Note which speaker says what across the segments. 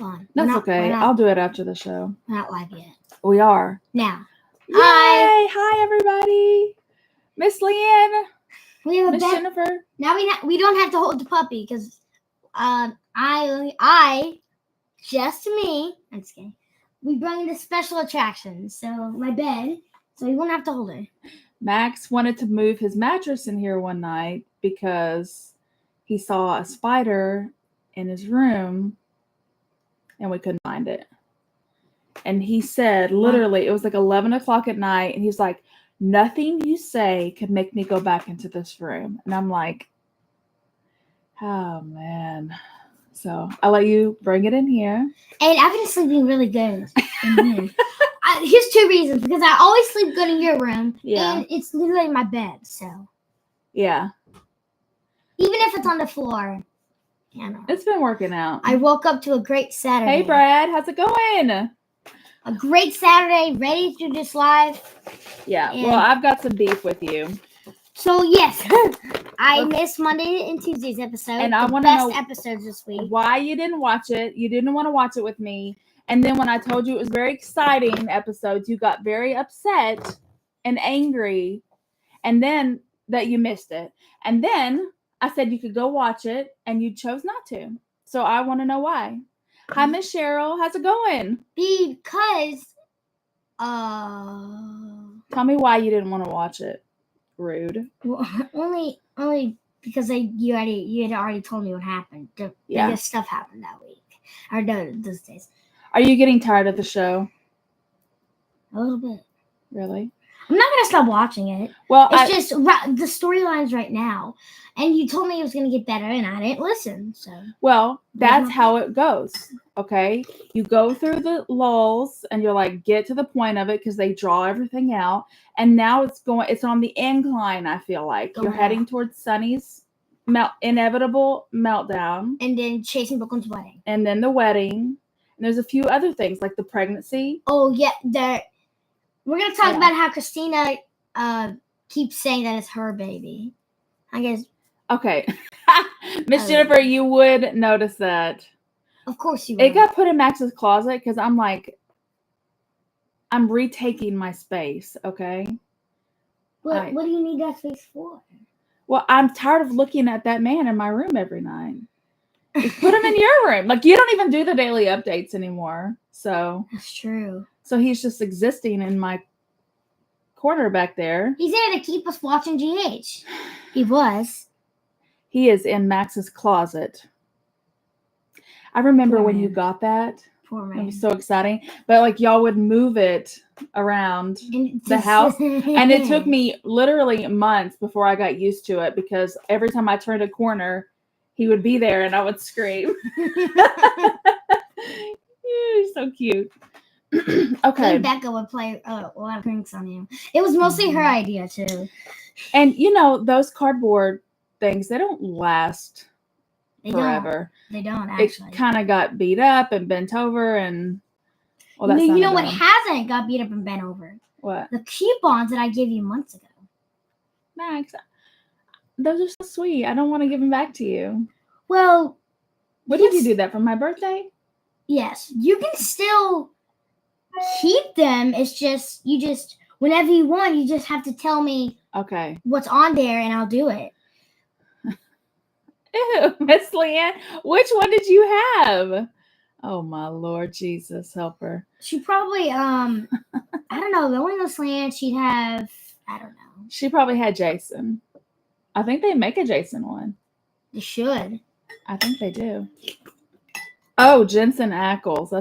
Speaker 1: fun.
Speaker 2: That's okay. I'll do it after the show.
Speaker 1: We're not live yet.
Speaker 2: We are.
Speaker 1: Now.
Speaker 2: Yay! Hi, everybody. Miss Leanne.
Speaker 1: We have a
Speaker 2: Miss Jennifer.
Speaker 1: Now we don't have to hold the puppy because I just me. I'm just kidding. We brought in a special attraction, so my bed, so we won't have to hold her.
Speaker 2: Max wanted to move his mattress in here one night because he saw a spider in his room and we couldn't find it. And he said, literally, it was like 11 o'clock at night, and he's like, nothing you say could make me go back into this room. And I'm like, oh, man. So I'll let you bring it in here.
Speaker 1: And I've been sleeping really good in here. Here's 2 reasons. Because I always sleep good in your room.
Speaker 2: Yeah.
Speaker 1: And it's literally my bed, so.
Speaker 2: Yeah.
Speaker 1: Even if it's on the floor. You know.
Speaker 2: It's been working out.
Speaker 1: I woke up to a great Saturday.
Speaker 2: Hey, Brad. How's it going?
Speaker 1: A great Saturday. Ready to do this live.
Speaker 2: Yeah. Well, I've got some beef with you.
Speaker 1: So, yes. I missed Monday and Tuesday's episode.
Speaker 2: And I want to know
Speaker 1: episodes this week.
Speaker 2: Why you didn't watch it. You didn't want to watch it with me. And then when I told you it was very exciting episodes, you got very upset and angry. And then that you missed it. And then I said you could go watch it and you chose not to. So I want to know why. Hi, Miss Cheryl. How's it going?
Speaker 1: Because
Speaker 2: tell me why you didn't want to watch it. Rude.
Speaker 1: Well, only because you had already told me what happened. The biggest stuff happened that week. Or those days.
Speaker 2: Are you getting tired of the show?
Speaker 1: A little bit.
Speaker 2: Really?
Speaker 1: I'm not going to stop watching it.
Speaker 2: Well,
Speaker 1: it's just the storylines right now. And you told me it was going to get better, and I didn't listen. So.
Speaker 2: Well, that's how it goes. Okay? You go through the lulls, and you're like, get to the point of it because they draw everything out. And now it's on the incline, I feel like. You're heading towards Sunny's inevitable meltdown.
Speaker 1: And then Chasing Brooklyn's wedding.
Speaker 2: And then the wedding. And there's a few other things, like the pregnancy.
Speaker 1: Oh, yeah. We're going to talk about how Christina keeps saying that it's her baby. I guess.
Speaker 2: Okay. Miss Jennifer, you would notice that.
Speaker 1: Of course you would.
Speaker 2: It got put in Max's closet because I'm like, I'm retaking my space, okay?
Speaker 1: What do you need that space for?
Speaker 2: Well, I'm tired of looking at that man in my room every night. Just put him in your room. Like, you don't even do the daily updates anymore. So
Speaker 1: that's true.
Speaker 2: So he's just existing in my corner back there.
Speaker 1: He's there to keep us watching GH. He was.
Speaker 2: He is in Max's closet. I remember when you got that.
Speaker 1: Poor man.
Speaker 2: It was so exciting. But like y'all would move it around the house. And it took me literally months before I got used to it because every time I turned a corner, he would be there and I would scream. You're so cute. Okay.
Speaker 1: And Becca would play a lot of pranks on him. It was mostly her idea too.
Speaker 2: And those cardboard things, they don't last forever.
Speaker 1: They don't actually.
Speaker 2: It kind of got beat up and bent over and
Speaker 1: what hasn't got beat up and bent over?
Speaker 2: What?
Speaker 1: The coupons that I gave you months ago.
Speaker 2: Max, those are so sweet. I don't want to give them back to you.
Speaker 1: Well,
Speaker 2: what did you do that for my birthday?
Speaker 1: Yes, you can still keep them. It's just whenever you want, you just have to tell me what's on there and I'll do it.
Speaker 2: Ew, Miss Leanne, which one did you have? Oh my Lord Jesus, help her.
Speaker 1: She probably I don't know, the only Miss Leanne she'd have, I don't know.
Speaker 2: She probably had Jason. I think they make a Jason one.
Speaker 1: They should.
Speaker 2: I think they do. Oh, Jensen Ackles.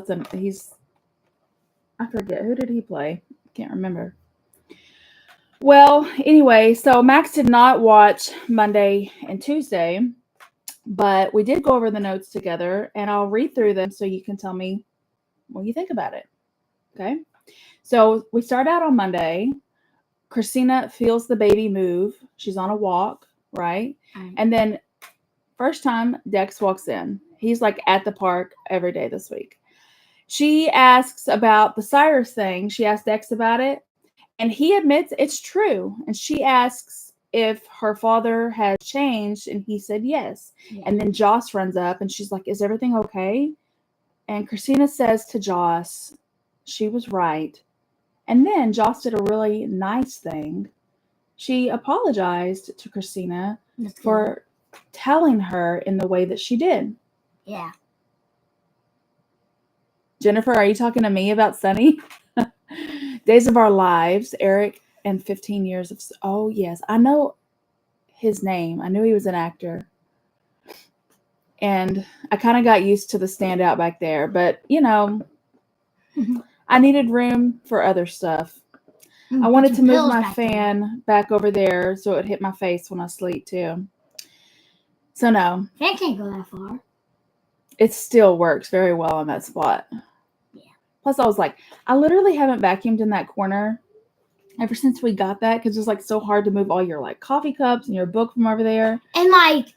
Speaker 2: I forget. Who did he play? Can't remember. Well, anyway, so Max did not watch Monday and Tuesday, but we did go over the notes together, and I'll read through them so you can tell me what you think about it. Okay? So we start out on Monday. Christina feels the baby move. She's on a walk, right? And then first time Dex walks in. He's like at the park every day this week. She asks about the Cyrus thing. She asked Dex about it. And he admits it's true. And she asks if her father has changed. And he said yes. Yeah. And then Joss runs up and she's like, is everything okay? And Christina says to Joss, she was right. And then Joss did a really nice thing. She apologized to Christina for telling her in the way that she did.
Speaker 1: Yeah.
Speaker 2: Jennifer, are you talking to me about Sunny? Days of Our Lives, Eric and 15 Years of... Oh, yes. I know his name. I knew he was an actor. And I kind of got used to the standout back there. But, you know, I needed room for other stuff. I wanted to move my fan back over there so it would hit my face when I sleep, too. So, no.
Speaker 1: Fan can't go that far.
Speaker 2: It still works very well in that spot.
Speaker 1: Yeah.
Speaker 2: Plus, I was like, I literally haven't vacuumed in that corner ever since we got that because it's like so hard to move all your like coffee cups and your book from over there.
Speaker 1: And like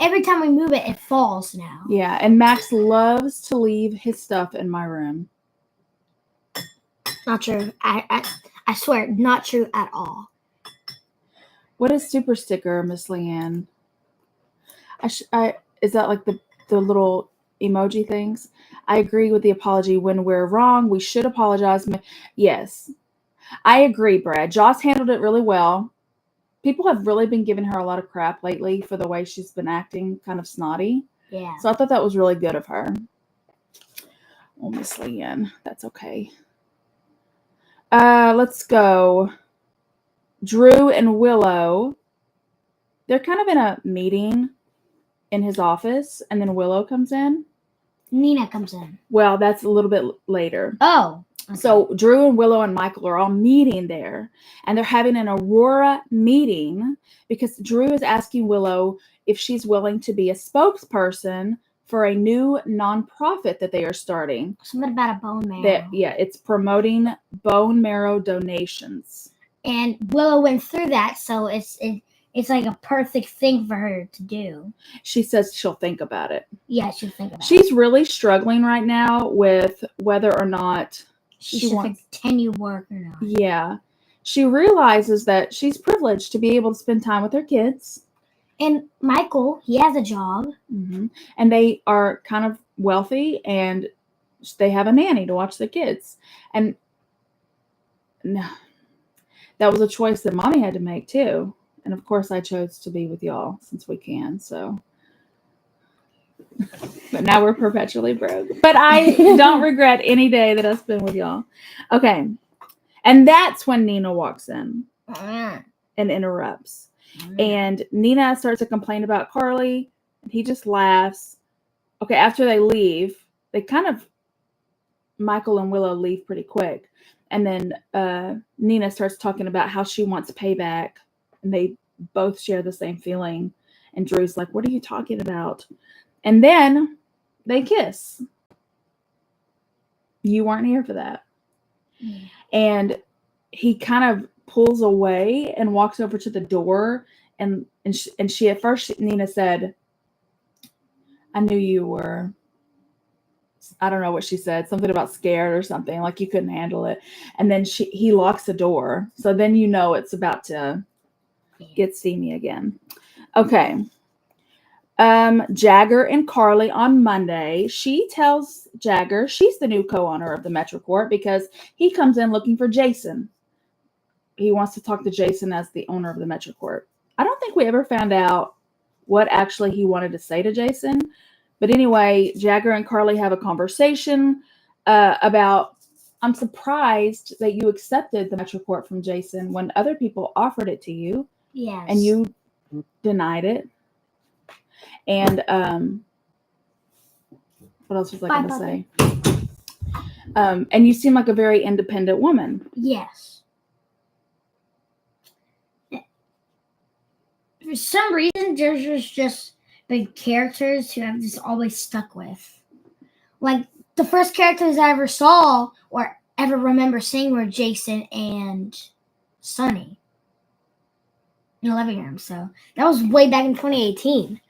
Speaker 1: every time we move it, it falls now.
Speaker 2: Yeah, and Max loves to leave his stuff in my room.
Speaker 1: Not true. I swear, not true at all.
Speaker 2: What is super sticker, Miss Leanne? Is that like the little emoji things? I agree with the apology. When we're wrong, we should apologize. Yes, I agree, Brad. Joss handled it really well. People have really been giving her a lot of crap lately for the way she's been acting kind of snotty.
Speaker 1: Yeah.
Speaker 2: So I thought that was really good of her. Oh, Miss Leanne, that's okay. Let's go. Drew and Willow. They're kind of in a meeting in his office, and then Willow comes in.
Speaker 1: Nina comes in.
Speaker 2: Well, that's a little bit later.
Speaker 1: Oh. Okay.
Speaker 2: So Drew and Willow and Michael are all meeting there, and they're having an Aurora meeting because Drew is asking Willow if she's willing to be a spokesperson for a new nonprofit that they are starting.
Speaker 1: Something about a bone marrow.
Speaker 2: It's promoting bone marrow donations.
Speaker 1: And Willow went through that, so it's like a perfect thing for her to do.
Speaker 2: She says she'll think about it.
Speaker 1: Yeah, she'll think about it.
Speaker 2: She's really struggling right now with whether or not
Speaker 1: she wants to continue work or not.
Speaker 2: Yeah. She realizes that she's privileged to be able to spend time with her kids.
Speaker 1: And Michael, he has a job.
Speaker 2: Mm-hmm. And they are kind of wealthy, and they have a nanny to watch the kids. And that was a choice that Mommy had to make, too. And, of course, I chose to be with y'all since we can, so. But now we're perpetually broke. But I don't regret any day that I spent with y'all. Okay. And that's when Nina walks in and interrupts. And Nina starts to complain about Carly. And he just laughs. Okay, after they leave, Michael and Willow leave pretty quick. And then Nina starts talking about how she wants payback. And they both share the same feeling. And Drew's like, what are you talking about? And then they kiss. You weren't here for that.
Speaker 1: Yeah.
Speaker 2: And he kind of pulls away and walks over to the door. And she at first, Nina said, I knew you were, I don't know what she said, something about scared or something, like you couldn't handle it. And then he locks the door. So then you know it's about to get steamy again. Okay. Jagger and Carly on Monday. She tells Jagger she's the new co-owner of the MetroCorp because he comes in looking for Jason. He wants to talk to Jason as the owner of the MetroCorp. I don't think we ever found out what actually he wanted to say to Jason. But anyway, Jagger and Carly have a conversation about, I'm surprised that you accepted the MetroCorp from Jason when other people offered it to you.
Speaker 1: Yes.
Speaker 2: And you denied it. And what else was I going to say? And you seem like a very independent woman.
Speaker 1: Yes. For some reason, there's just been characters who I've just always stuck with. Like, the first characters I ever saw or ever remember seeing were Jason and Sunny in the living room. So that was way back in 2018.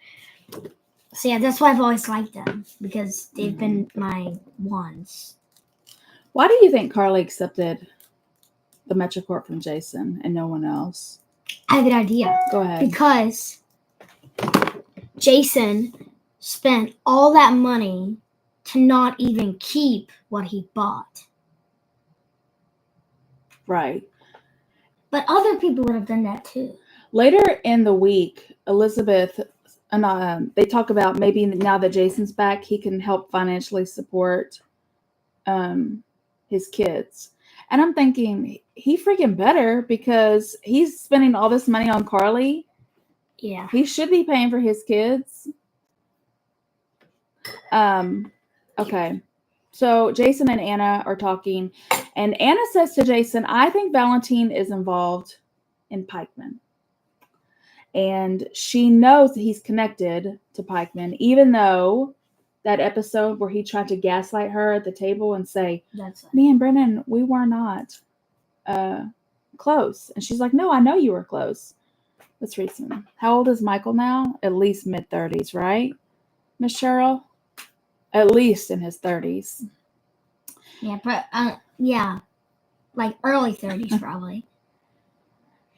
Speaker 1: So yeah, that's why I've always liked them, because they've been my ones.
Speaker 2: Why do you think Carly accepted the MetroCorp from Jason and no one else?
Speaker 1: I have an idea.
Speaker 2: Go ahead.
Speaker 1: Because Jason spent all that money to not even keep what he bought.
Speaker 2: Right.
Speaker 1: But other people would have done that too.
Speaker 2: Later in the week, Elizabeth and they talk about maybe now that Jason's back, he can help financially support his kids. And I'm thinking he freaking better because he's spending all this money on Carly.
Speaker 1: Yeah.
Speaker 2: He should be paying for his kids. Okay. So Jason and Anna are talking, and Anna says to Jason, I think Valentine is involved in Pikeman. And she knows that he's connected to Pikeman, even though that episode where he tried to gaslight her at the table and say, me and Brennan, we were not close. And she's like, no, I know you were close. That's recent. How old is Michael now? At least mid-30s, right, Miss Cheryl? At least in his 30s.
Speaker 1: Yeah, but yeah, like early 30s probably.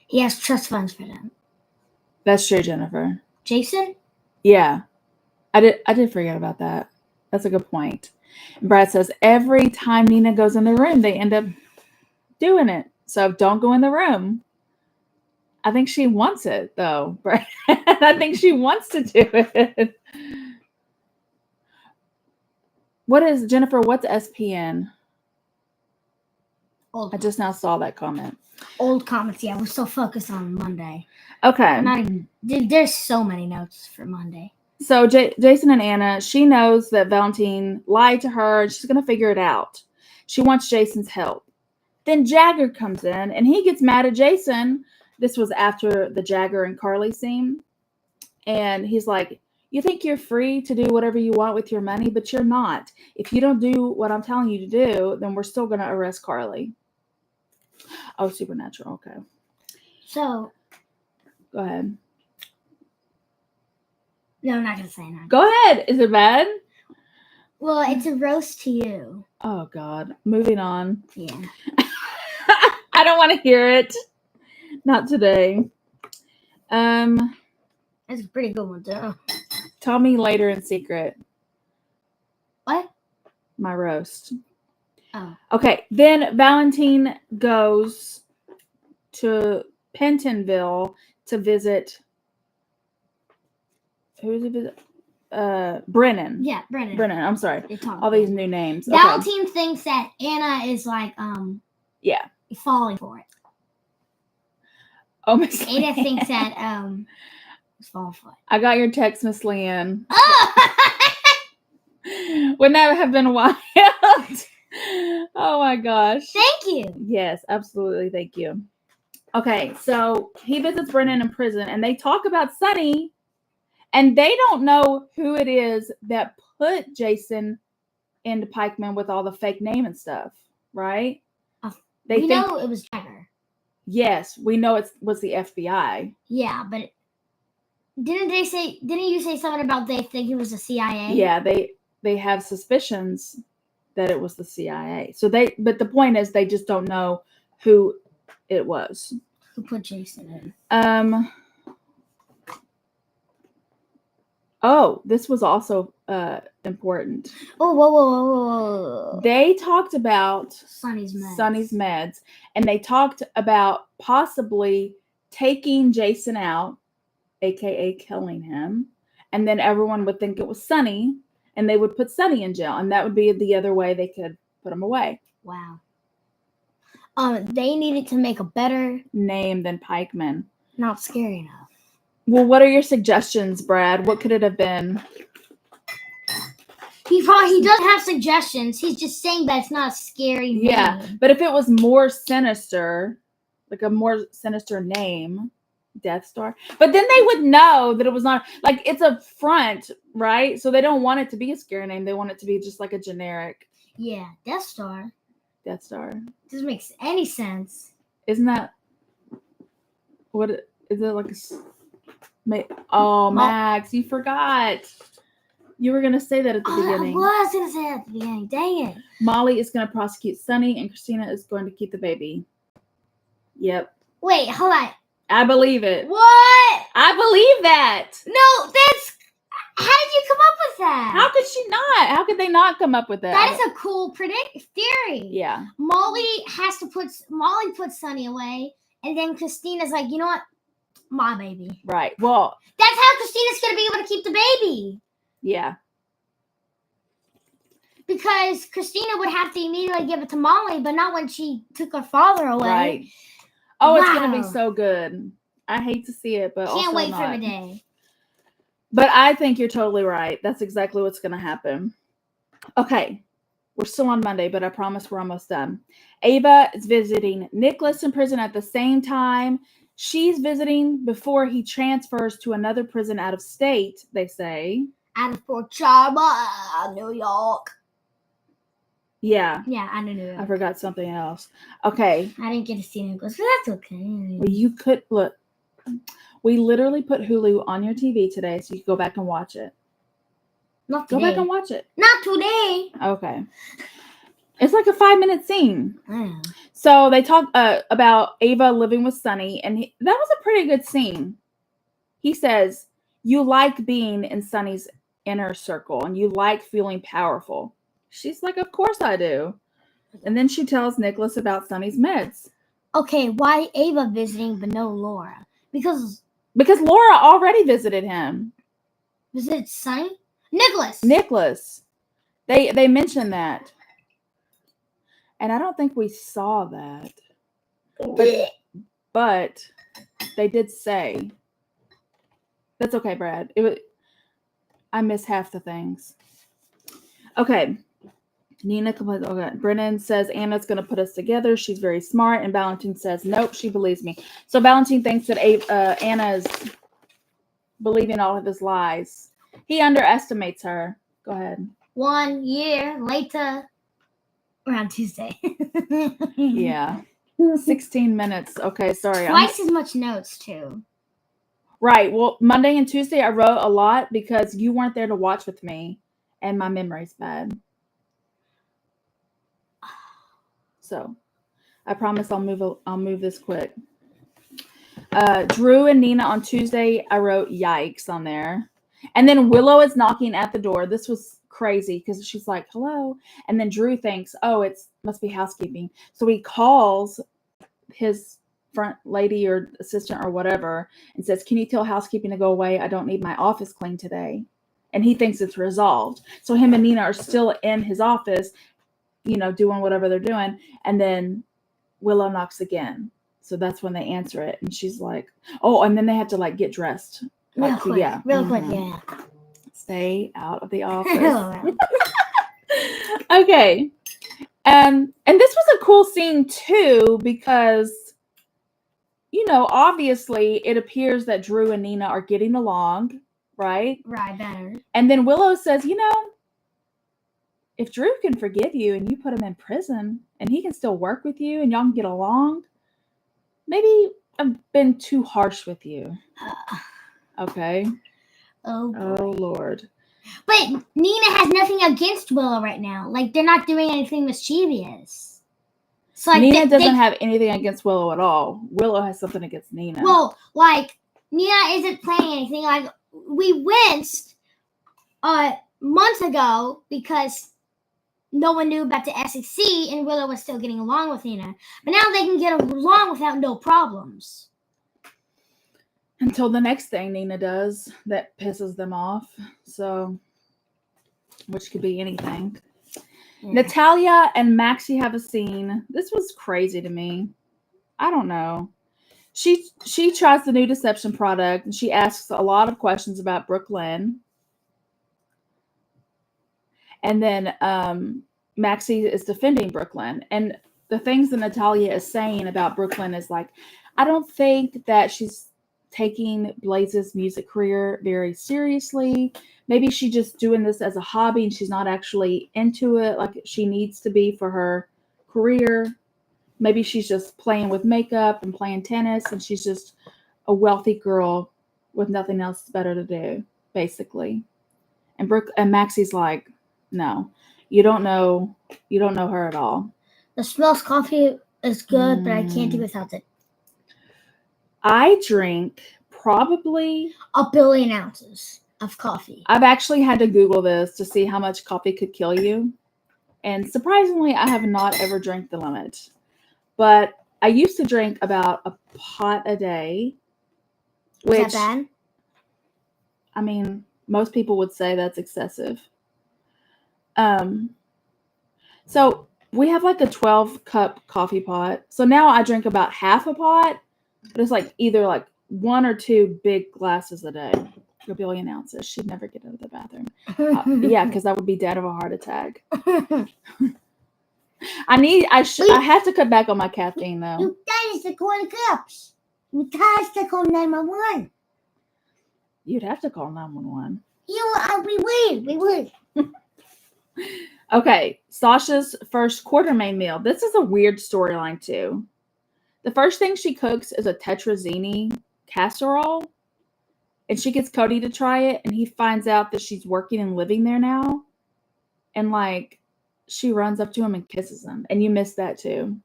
Speaker 1: He has trust funds for them.
Speaker 2: That's true, Jennifer.
Speaker 1: Jason?
Speaker 2: Yeah. I did forget about that. That's a good point. And Brad says every time Nina goes in the room, they end up doing it. So don't go in the room. I think she wants it, though. Brad. I think she wants to do it. What is, Jennifer, what's SPN?
Speaker 1: Old
Speaker 2: I just now saw that comment.
Speaker 1: Old comments, yeah. We're so focused on Monday.
Speaker 2: Okay.
Speaker 1: There's so many notes for Monday.
Speaker 2: So Jason and Anna, she knows that Valentine lied to her and she's going to figure it out. She wants Jason's help. Then Jagger comes in and he gets mad at Jason. This was after the Jagger and Carly scene. And he's like, you think you're free to do whatever you want with your money, but you're not. If you don't do what I'm telling you to do, then we're still going to arrest Carly. Oh, Supernatural. Okay.
Speaker 1: So.
Speaker 2: Go ahead.
Speaker 1: No, I'm not going to say that.
Speaker 2: Go ahead. Is it bad?
Speaker 1: Well, it's a roast to you.
Speaker 2: Oh, God. Moving on.
Speaker 1: Yeah.
Speaker 2: I don't want to hear it. Not today.
Speaker 1: It's a pretty good one, too.
Speaker 2: Tell me later in secret.
Speaker 1: What?
Speaker 2: My roast.
Speaker 1: Oh.
Speaker 2: Okay. Then Valentine goes to Pentonville to visit. Who is it? Brennan.
Speaker 1: Yeah, Brennan.
Speaker 2: Brennan. I'm sorry. All these new names.
Speaker 1: Valentine thinks that Anna is like
Speaker 2: yeah,
Speaker 1: falling for it.
Speaker 2: Oh, Miss
Speaker 1: Anna thinks that is falling for it.
Speaker 2: I got your text, Miss Leanne. Wouldn't that have been wild? Oh my gosh.
Speaker 1: Thank you.
Speaker 2: Yes, absolutely. Thank you. Okay, so he visits Brennan in prison and they talk about Sonny. And they don't know who it is that put Jason into Pikeman with all the fake name and stuff, right?
Speaker 1: We know it was Jagger.
Speaker 2: Yes, we know it was the FBI.
Speaker 1: Yeah, but didn't you say something about they think it was the CIA?
Speaker 2: Yeah, they have suspicions that it was the CIA. But the point is they just don't know who it was.
Speaker 1: Who put Jason in?
Speaker 2: Oh, this was also important.
Speaker 1: Oh, whoa.
Speaker 2: They talked about
Speaker 1: Sonny's
Speaker 2: meds. And they talked about possibly taking Jason out, aka killing him. And then everyone would think it was Sonny, and they would put Sonny in jail. And that would be the other way they could put him away.
Speaker 1: Wow. They needed to make a better
Speaker 2: name than Pikeman.
Speaker 1: Not scary enough.
Speaker 2: Well, what are your suggestions, Brad? What could it have been?
Speaker 1: He doesn't have suggestions. He's just saying that it's not a scary name.
Speaker 2: Yeah, but if it was more sinister, like a more sinister name, Death Star. But then they would know that it was not, like, it's a front, right? So they don't want it to be a scary name. They want it to be just like a generic.
Speaker 1: Yeah, Death Star.
Speaker 2: Death Star.
Speaker 1: Doesn't make any sense.
Speaker 2: Isn't that, what, is it like a... Oh, Max, you forgot. You were going to say that at the beginning.
Speaker 1: I was going to say that at the beginning. Dang it.
Speaker 2: Molly is going to prosecute Sonny, and Christina is going to keep the baby. Yep.
Speaker 1: Wait, hold on.
Speaker 2: I believe it.
Speaker 1: What?
Speaker 2: I believe that.
Speaker 1: No, How did you come up with that?
Speaker 2: How could she not? How could they not come up with that?
Speaker 1: That is a cool theory.
Speaker 2: Yeah.
Speaker 1: Molly puts Sunny away, and then Christina's like, you know what? My baby.
Speaker 2: Right. Well,
Speaker 1: that's how Christina's gonna be able to keep the baby.
Speaker 2: Yeah.
Speaker 1: Because Christina would have to immediately give it to Molly, but not when she took her father away.
Speaker 2: Right. Oh, it's gonna be so good. I hate to see it, but
Speaker 1: can't
Speaker 2: also
Speaker 1: wait
Speaker 2: not.
Speaker 1: for the day.
Speaker 2: But I think you're totally right. That's exactly what's gonna happen. Okay. We're still on Monday, but I promise we're almost done. Ava is visiting Nicholas in prison at the same time. She's visiting before he transfers to another prison out of state, they say.
Speaker 1: Out of Fort Charma, New York.
Speaker 2: Yeah.
Speaker 1: Yeah, I don't know.
Speaker 2: I forgot something else. Okay.
Speaker 1: I didn't get to see Nicholas, but that's okay.
Speaker 2: Well, you could look. We literally put Hulu on your TV today, so you can go back and watch it.
Speaker 1: Not today.
Speaker 2: Go back and watch it.
Speaker 1: Not today.
Speaker 2: Okay. It's like a 5-minute scene.
Speaker 1: Mm.
Speaker 2: So they talk about Ava living with Sunny, and that was a pretty good scene. He says, you like being in Sunny's inner circle, and you like feeling powerful. She's like, of course I do. And then she tells Nicholas about Sunny's meds.
Speaker 1: Okay, why Ava visiting but no Laura? Because
Speaker 2: Laura already visited him.
Speaker 1: Visited Sunny?
Speaker 2: Nicholas. They mentioned that. And I don't think we saw that. But they did say. That's okay, Brad. I miss half the things. Okay. Nina complains. Okay. Brennan says Anna's going to put us together. She's very smart. And Valentine says, nope, she believes me. So Valentine thinks that Anna's believing all of his lies. He underestimates her. Go ahead.
Speaker 1: 1 year later, around Tuesday.
Speaker 2: Yeah. 16 minutes. Okay, sorry.
Speaker 1: Twice as much notes, too.
Speaker 2: Right. Well, Monday and Tuesday, I wrote a lot because you weren't there to watch with me, and my memory's bad. So, I promise I'll move this quick. Drew and Nina on Tuesday, I wrote yikes on there. And then Willow is knocking at the door. This was crazy because she's like, hello. And then Drew thinks, oh, must be housekeeping. So he calls his front lady or assistant or whatever and says, can you tell housekeeping to go away? I don't need my office cleaned today. And he thinks it's resolved. So him and Nina are still in his office, doing whatever they're doing. And then Willow knocks again. So that's when they answer it. And she's like, oh, and then they have to get dressed.
Speaker 1: Real quick, yeah.
Speaker 2: Stay out of the office. Okay. And this was a cool scene too, because, obviously it appears that Drew and Nina are getting along, right?
Speaker 1: Right, better.
Speaker 2: And then Willow says, if Drew can forgive you and you put him in prison and he can still work with you and y'all can get along, maybe I've been too harsh with you. Okay.
Speaker 1: Oh,
Speaker 2: Lord.
Speaker 1: But Nina has nothing against Willow right now. They're not doing anything mischievous. So
Speaker 2: Nina doesn't have anything against Willow at all. Willow has something against Nina.
Speaker 1: Well, Nina isn't playing anything. We winced months ago because no one knew about the SEC and Willow was still getting along with Nina. But now they can get along without no problems.
Speaker 2: Until the next thing Nina does that pisses them off. So, which could be anything. Yeah. Natalia and Maxie have a scene. This was crazy to me. I don't know. She tries the new deception product and she asks a lot of questions about Brooklyn. And then Maxie is defending Brooklyn. And the things that Natalia is saying about Brooklyn is I don't think that she's taking Blaze's music career very seriously. Maybe she's just doing this as a hobby and she's not actually into it like she needs to be for her career. Maybe she's just playing with makeup and playing tennis and she's just a wealthy girl with nothing else better to do, basically. And Maxie's like, no, you don't know her at all.
Speaker 1: The Smells Coffee is good, but I can't do without it.
Speaker 2: I drink probably
Speaker 1: 1 billion ounces. of coffee.
Speaker 2: I've actually had to Google this to see how much coffee could kill you. And surprisingly, I have not ever drank the limit. But I used to drink about a pot a day.
Speaker 1: Is
Speaker 2: Which,
Speaker 1: that bad?
Speaker 2: I mean, most people would say that's excessive. So we have like a 12-cup coffee pot. So now I drink about half a pot, but it's like either like 1 or 2 big glasses a day. A billion ounces. She'd never get out of the bathroom. Yeah, because I would be dead of a heart attack. I have to cut back on my caffeine though.
Speaker 1: You guys to call the cops. You guys to call 911.
Speaker 2: You'd have to call 911.
Speaker 1: We would.
Speaker 2: Okay, Sasha's first Quartermain meal. This is a weird storyline too. The first thing she cooks is a tetrazzini casserole, and she gets Cody to try it, and he finds out that she's working and living there now, and like she runs up to him and kisses him, and you missed that too.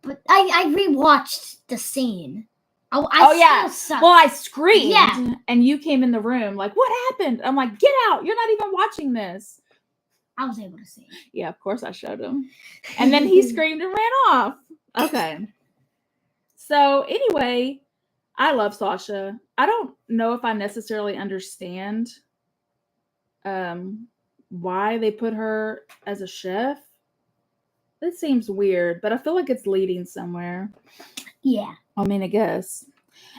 Speaker 1: But I rewatched the scene.
Speaker 2: Well, I screamed, and you came in the room like, "What happened?" I'm like, "Get out! You're not even watching this."
Speaker 1: I was able to see.
Speaker 2: Yeah, of course I showed him. And then he screamed and ran off. Okay. So anyway, I love Sasha. I don't know if I necessarily understand why they put her as a chef. That seems weird, but I feel like it's leading somewhere.
Speaker 1: Yeah.
Speaker 2: I mean, I guess.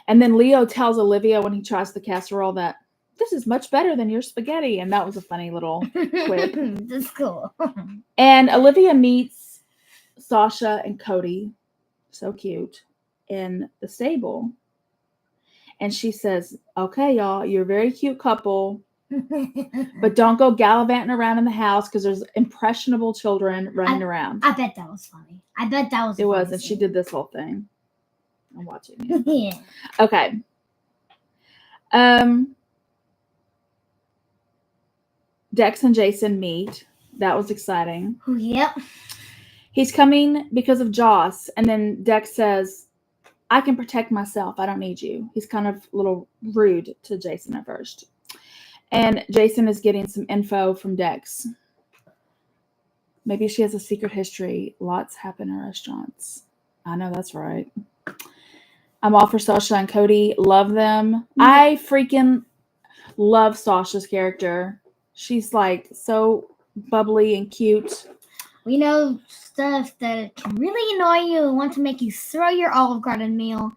Speaker 2: And then Leo tells Olivia when he tries the casserole that this is much better than your spaghetti. And that was a funny little quip.
Speaker 1: That's cool.
Speaker 2: And Olivia meets Sasha and Cody, so cute, in the stable. And she says, okay, y'all, you're a very cute couple, but don't go gallivanting around in the house because there's impressionable children running around.
Speaker 1: I bet that was funny.
Speaker 2: It was, and she did this whole thing. I'm watching it.
Speaker 1: Yeah.
Speaker 2: Okay. Dex and Jason meet. That was exciting.
Speaker 1: Yep.
Speaker 2: He's coming because of Joss, and then Dex says, I can protect myself. I don't need you. He's kind of a little rude to Jason at first. And Jason is getting some info from Dex. Maybe she has a secret history. Lots happen in restaurants. I know that's right. I'm all for Sasha and Cody. Love them. Mm-hmm. I freaking love Sasha's character. She's like so bubbly and cute.
Speaker 1: We know stuff that can really annoy you and want to make you throw your Olive Garden meal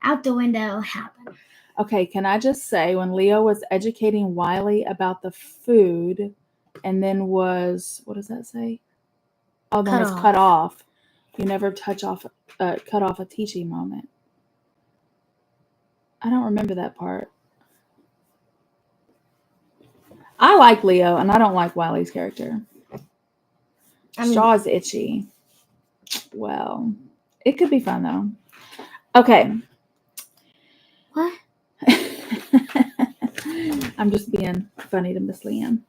Speaker 1: out the window happen.
Speaker 2: Okay, can I just say, when Leo was educating Wiley about the food and then was, what does that say? Oh, then was cut off. You never cut off a teaching moment. I don't remember that part. I like Leo, and I don't like Wiley's character. Straw is itchy. Well, it could be fun, though. Okay.
Speaker 1: What?
Speaker 2: I'm just being funny to Miss Liam.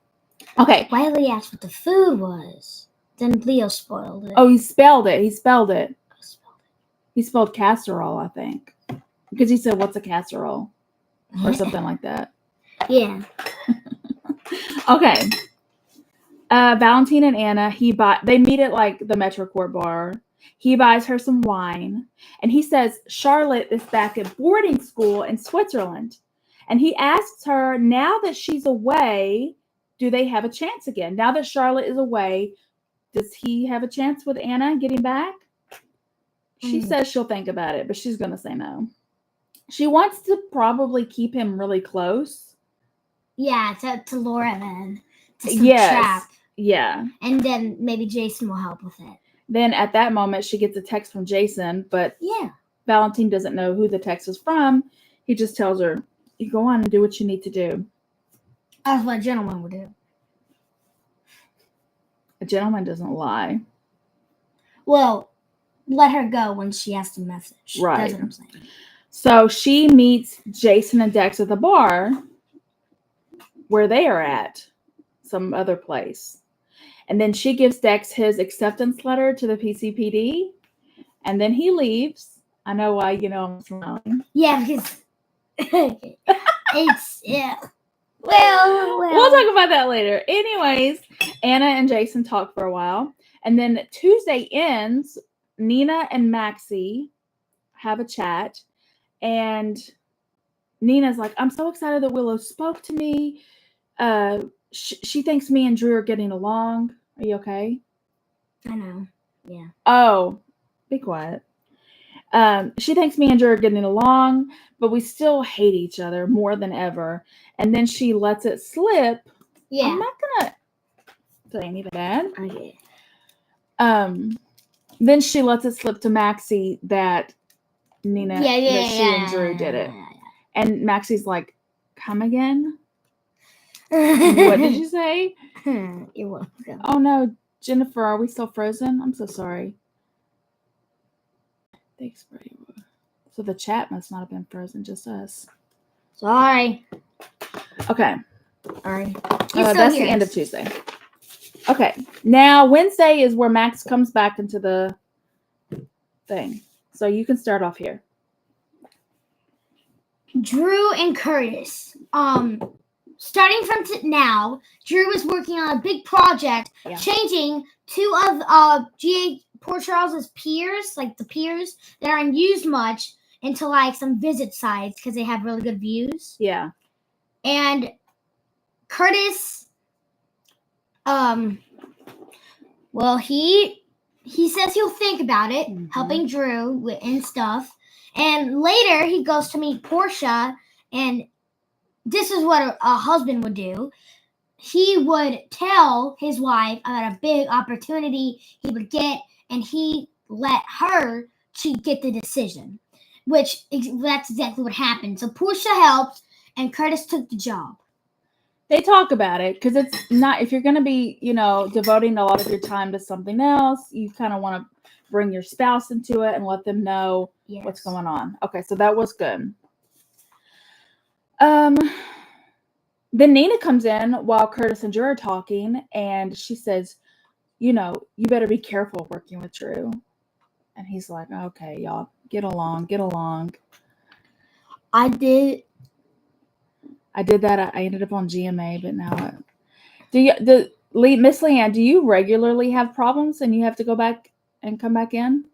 Speaker 2: Okay.
Speaker 1: Wiley asked what the food was. Then Leo spoiled it.
Speaker 2: Oh, he spelled it. He spelled casserole, I think. Because he said, what's a casserole? Or something like that.
Speaker 1: Yeah.
Speaker 2: Okay. Valentine and Anna, they meet at like the MetroCourt bar. He buys her some wine. And he says Charlotte is back at boarding school in Switzerland. And he asks her, now that she's away, do they have a chance again? Now that Charlotte is away, does he have a chance with Anna getting back? She says she'll think about it, but she's going to say no. She wants to probably keep him really close.
Speaker 1: Yeah, to Laura then.
Speaker 2: Yes.
Speaker 1: Trap.
Speaker 2: Yeah.
Speaker 1: And then maybe Jason will help with it.
Speaker 2: Then at that moment, she gets a text from Jason, but Valentine doesn't know who the text is from. He just tells her, you go on and do what you need to do.
Speaker 1: That's what a gentleman would do.
Speaker 2: A gentleman doesn't lie.
Speaker 1: Well, let her go when she has the message.
Speaker 2: Right.
Speaker 1: That's what I'm saying.
Speaker 2: So she meets Jason and Dex at the bar where they are at, some other place. And then she gives Dex his acceptance letter to the PCPD. And then he leaves. I know why, I'm smiling.
Speaker 1: Yeah, because it's,
Speaker 2: We'll talk about that later. Anyways, Anna and Jason talk for a while. And then Tuesday ends. Nina and Maxie have a chat. And Nina's like, I'm so excited that Willow spoke to me. She thinks me and Drew are getting along. Are you okay?
Speaker 1: I know. Yeah.
Speaker 2: Oh, be quiet. She thinks me and Drew are getting along, but we still hate each other more than ever. And then she lets it slip.
Speaker 1: Yeah.
Speaker 2: I'm not gonna say anything bad.
Speaker 1: Okay.
Speaker 2: Then she lets it slip to Maxie that Nina, that she and Drew did it. And Maxie's like, come again? What did you say?
Speaker 1: You're welcome.
Speaker 2: Oh no, Jennifer, are we still frozen? I'm so sorry. Thanks, Brady. So the chat must not have been frozen, just us.
Speaker 1: Sorry.
Speaker 2: Okay.
Speaker 1: All right.
Speaker 2: That's the end of Tuesday. Okay. Now Wednesday is where Max comes back into the thing. So you can start off here.
Speaker 1: Drew and Curtis. Starting from now, Drew is working on a big project, changing two of G.A. Port Charles's piers, like the piers that aren't used much, into like some visit sites because they have really good views.
Speaker 2: Yeah.
Speaker 1: And Curtis, well, he says he'll think about it, helping Drew with and stuff. And later he goes to meet Portia, and this is what a husband would do. He would tell his wife about a big opportunity he would get, and he let her to get the decision, which that's exactly what happened. So Portia helped, and Curtis took the job.
Speaker 2: They talk about it because it's not, if you're going to be, devoting a lot of your time to something else, you kind of want to bring your spouse into it and let them know what's going on. Okay, so that was good. Then Nina comes in while Curtis and Drew are talking, and she says, you better be careful working with Drew. And he's like, okay, y'all, get along.
Speaker 1: I did
Speaker 2: that. I ended up on GMA, but now Miss Leanne, do you regularly have problems and you have to go back and come back in?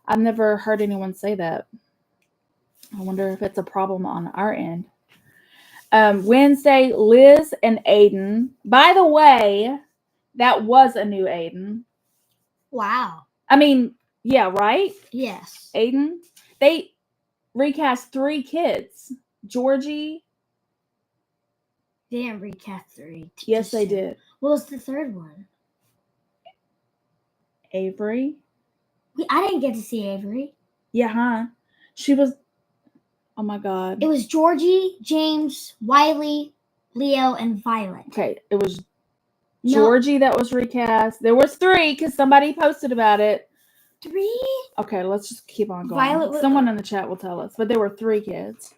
Speaker 2: I've never heard anyone say that. I wonder if it's a problem on our end. Wednesday, Liz and Aiden. By the way, that was a new Aiden.
Speaker 1: Wow.
Speaker 2: I mean, yeah, right?
Speaker 1: Yes.
Speaker 2: Aiden. They recast 3 kids. Georgie.
Speaker 1: They didn't recast 3.
Speaker 2: Yes, they did.
Speaker 1: What was the third one?
Speaker 2: Avery.
Speaker 1: I didn't get to see Avery.
Speaker 2: Yeah, huh? She was... Oh, my God.
Speaker 1: It was Georgie, James, Wiley, Leo, and Violet.
Speaker 2: Okay, it was Georgie that was recast. There was 3 because somebody posted about it.
Speaker 1: 3?
Speaker 2: Okay, let's just keep on going.
Speaker 1: Violet
Speaker 2: Someone in the chat will tell us. But there were 3 kids.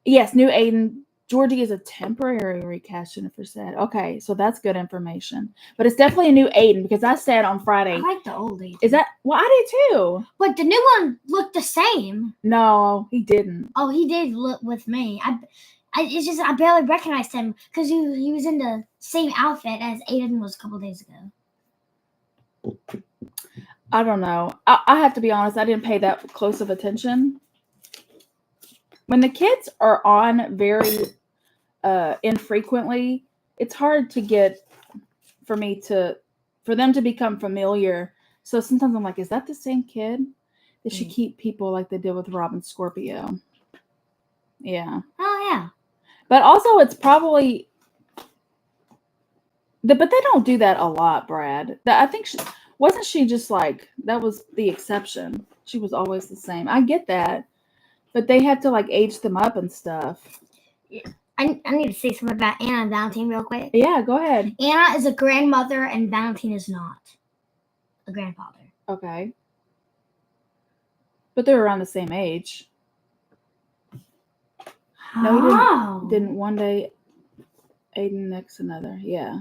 Speaker 2: Yes, new Aiden. Georgie is a temporary recast, Jennifer said. Okay, so that's good information. But it's definitely a new Aiden because I said on Friday.
Speaker 1: I like the old Aiden.
Speaker 2: Is that? Well, I do too.
Speaker 1: But the new one looked the same.
Speaker 2: No, he didn't.
Speaker 1: Oh, he did look with me. It's just I barely recognized him because he was in the same outfit as Aiden was a couple days ago.
Speaker 2: I don't know. I have to be honest. I didn't pay that close of attention. When the kids are on very infrequently, it's hard to get for them to become familiar. So sometimes I'm like, is that the same kid? They should keep people like they did with Robin Scorpio. Yeah.
Speaker 1: Oh yeah.
Speaker 2: But also, it's probably. But they don't do that a lot, Brad. I think wasn't she just like that was the exception? She was always the same. I get that, but they had to like age them up and stuff.
Speaker 1: Yeah. I need to say something about Anna and Valentine real quick.
Speaker 2: Yeah, go ahead.
Speaker 1: Anna is a grandmother and Valentine is not a grandfather.
Speaker 2: Okay. But they're around the same age. No, he didn't one day Aiden next another. Yeah.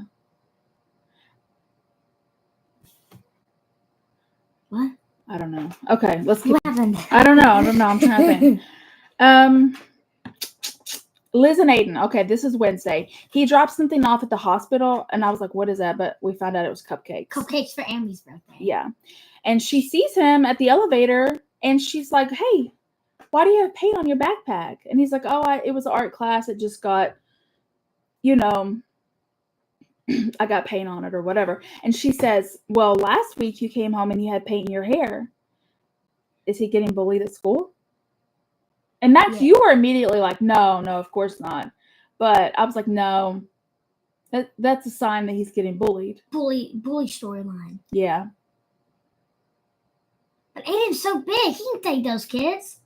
Speaker 1: What?
Speaker 2: I don't know. Okay, let's keep.
Speaker 1: What happened?
Speaker 2: I don't know. I'm trying to think. Liz and Aiden. Okay, this is Wednesday. He dropped something off at the hospital, and I was like, "What is that?" But we found out it was cupcakes.
Speaker 1: Cupcakes for Amy's birthday.
Speaker 2: Yeah, and she sees him at the elevator, and she's like, "Hey, why do you have paint on your backpack?" And he's like, "Oh, it was art class. It just got, you know, I got paint on it or whatever." And she says, "Well, last week you came home and you had paint in your hair. Is he getting bullied at school?" And Max,
Speaker 1: Yeah.
Speaker 2: you were immediately like, no, of course not. But I was like, no, that's a sign that he's getting bullied.
Speaker 1: Bully storyline.
Speaker 2: Yeah.
Speaker 1: But Aiden's so big, he can take those kids.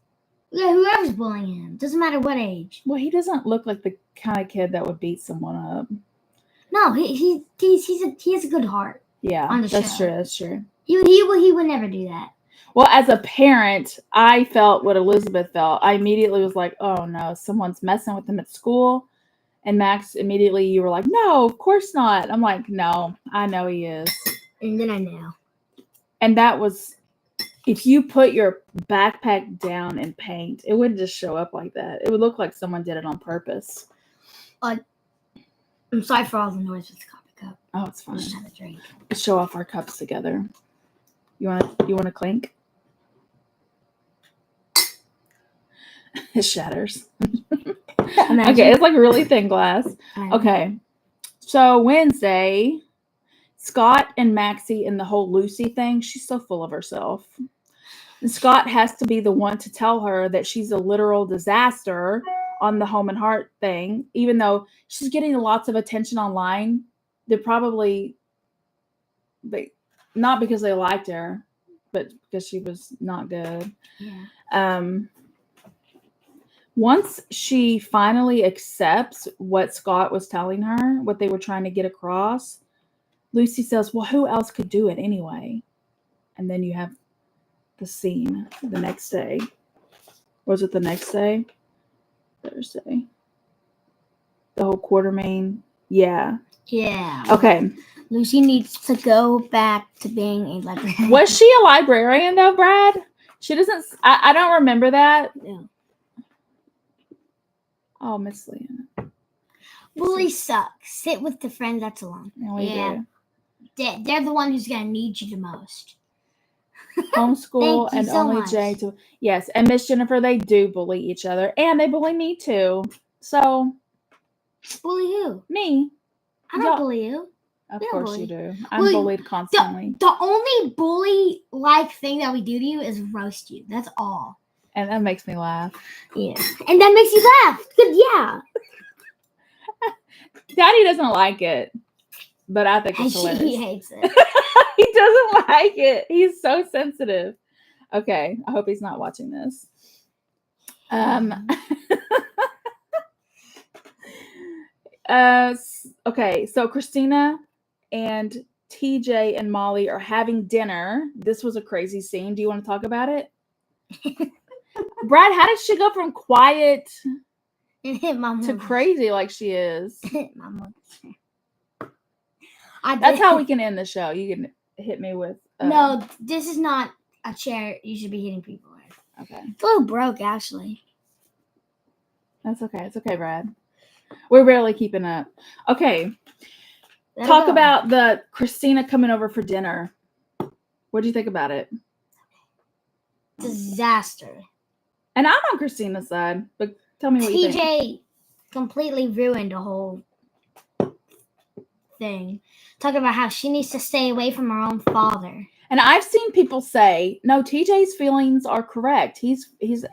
Speaker 1: Yeah, whoever's bullying him. Doesn't matter what age.
Speaker 2: Well, he doesn't look like the kind of kid that would beat someone up.
Speaker 1: No, he has a good heart.
Speaker 2: Yeah,
Speaker 1: on the
Speaker 2: that's
Speaker 1: show.
Speaker 2: true. That's true.
Speaker 1: He would never do that.
Speaker 2: Well, as a parent, I felt what Elizabeth felt. I immediately was like, oh no, someone's messing with him at school. And Max, immediately you were like, no, of course not. I'm like, no, I know he is.
Speaker 1: And then I know.
Speaker 2: And that was, if you put your backpack down in paint, it wouldn't just show up like that. It would look like someone did it on purpose.
Speaker 1: I'm sorry for all the noise with the coffee cup.
Speaker 2: Oh, it's fine.
Speaker 1: Just have a drink.
Speaker 2: Let's show off our cups together. You want to clink? It shatters. Okay, it's like really thin glass. Okay, so Wednesday, Scott and Maxie and the whole Lucy thing, she's so full of herself. And Scott has to be the one to tell her that she's a literal disaster on the Home and Heart thing, even though she's getting lots of attention online. They're probably, not because they liked her, but because she was not good.
Speaker 1: Yeah.
Speaker 2: Once she finally accepts what Scott was telling her, what they were trying to get across, Lucy says, well, who else could do it anyway? And then you have the scene the next day. Was it the next day? Thursday. The whole Quartermaine. Yeah.
Speaker 1: Yeah.
Speaker 2: Okay.
Speaker 1: Lucy needs to go back to being a librarian.
Speaker 2: Was she a librarian though, Brad? She doesn't. I don't remember that.
Speaker 1: No.
Speaker 2: Oh, Miss Leanne.
Speaker 1: Bullies suck. Sit with the friend that's alone.
Speaker 2: Yeah.
Speaker 1: They're the one who's gonna need you the most.
Speaker 2: Homeschool
Speaker 1: Thank you
Speaker 2: and
Speaker 1: so
Speaker 2: only
Speaker 1: much.
Speaker 2: Jay to yes, and Miss Jennifer, they do bully each other, and they bully me too. So
Speaker 1: Bully who?
Speaker 2: me,
Speaker 1: I don't
Speaker 2: Y'all-
Speaker 1: bully you.
Speaker 2: of
Speaker 1: We don't
Speaker 2: course
Speaker 1: bully.
Speaker 2: you do. I'm
Speaker 1: Well,
Speaker 2: bullied constantly,
Speaker 1: The only bully-like thing that we do to you is roast you. That's all.
Speaker 2: and that makes me laugh.
Speaker 1: Yeah. And that makes you laugh. Good, yeah.
Speaker 2: Daddy doesn't like it, but I think it's
Speaker 1: He
Speaker 2: hilarious.
Speaker 1: hates it.
Speaker 2: He doesn't like it. He's so sensitive. Okay, I hope he's not watching this. Okay, so Christina and TJ and Molly are having dinner. This was a crazy scene. Do you want to talk about it? Brad, how did she go from quiet
Speaker 1: And hit my
Speaker 2: to
Speaker 1: mom.
Speaker 2: crazy like she is?
Speaker 1: Hit my mom.
Speaker 2: That's how we can end the show. You can hit me with.
Speaker 1: No, this is not a chair you should be hitting people with.
Speaker 2: Okay.
Speaker 1: It's a little broke, actually.
Speaker 2: That's okay. It's okay, Brad. We're barely keeping up. Okay.
Speaker 1: Let it
Speaker 2: Talk
Speaker 1: go.
Speaker 2: about the Christina coming over for dinner. What do you think about it?
Speaker 1: Disaster.
Speaker 2: And I'm on Christina's side, but tell me what you think.
Speaker 1: TJ completely ruined the whole thing. Talking about how she needs to stay away from her own father.
Speaker 2: And I've seen people say, no, TJ's feelings are correct. He's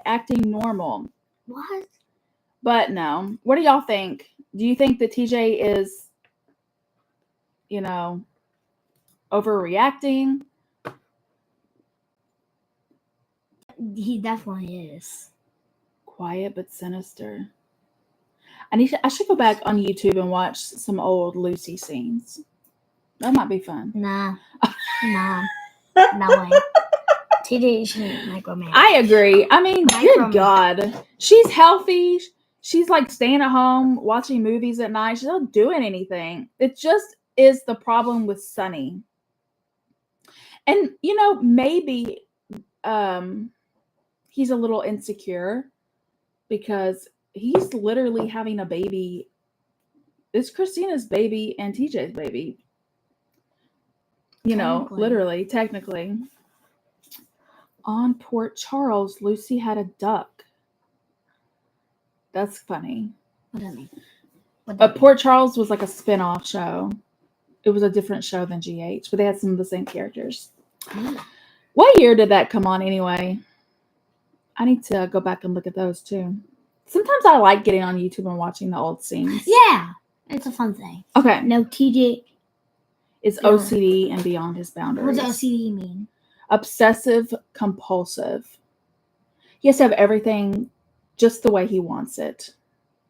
Speaker 2: acting normal.
Speaker 1: What?
Speaker 2: But no. What do y'all think? Do you think that TJ is, overreacting?
Speaker 1: He definitely is.
Speaker 2: Quiet but sinister. I should go back on YouTube and watch some old Lucy scenes. That might be fun.
Speaker 1: Nah. No way. TJ shouldn't micromanage.
Speaker 2: I agree. I mean, good
Speaker 1: Micromanage.
Speaker 2: God. She's healthy. She's like staying at home, watching movies at night. She's not doing anything. It just is the problem with Sonny. And, maybe he's a little insecure because he's literally having a baby. It's Christina's baby and TJ's baby. You know,
Speaker 1: Technically.
Speaker 2: literally, technically. On Port Charles, Lucy had a duck. That's funny.
Speaker 1: What does that mean? What does that
Speaker 2: Port Charles was like a spin-off show. It was a different show than GH, but they had some of the same characters.
Speaker 1: mean?
Speaker 2: What year did that come on anyway? I need to go back and look at those too. Sometimes I like getting on YouTube and watching the old scenes.
Speaker 1: Yeah, it's a fun thing.
Speaker 2: Okay.
Speaker 1: No, TJ.
Speaker 2: It's
Speaker 1: Yeah.
Speaker 2: OCD and Beyond His
Speaker 1: What
Speaker 2: Boundaries.
Speaker 1: does OCD mean?
Speaker 2: Obsessive compulsive. He has to have everything just the way he wants it.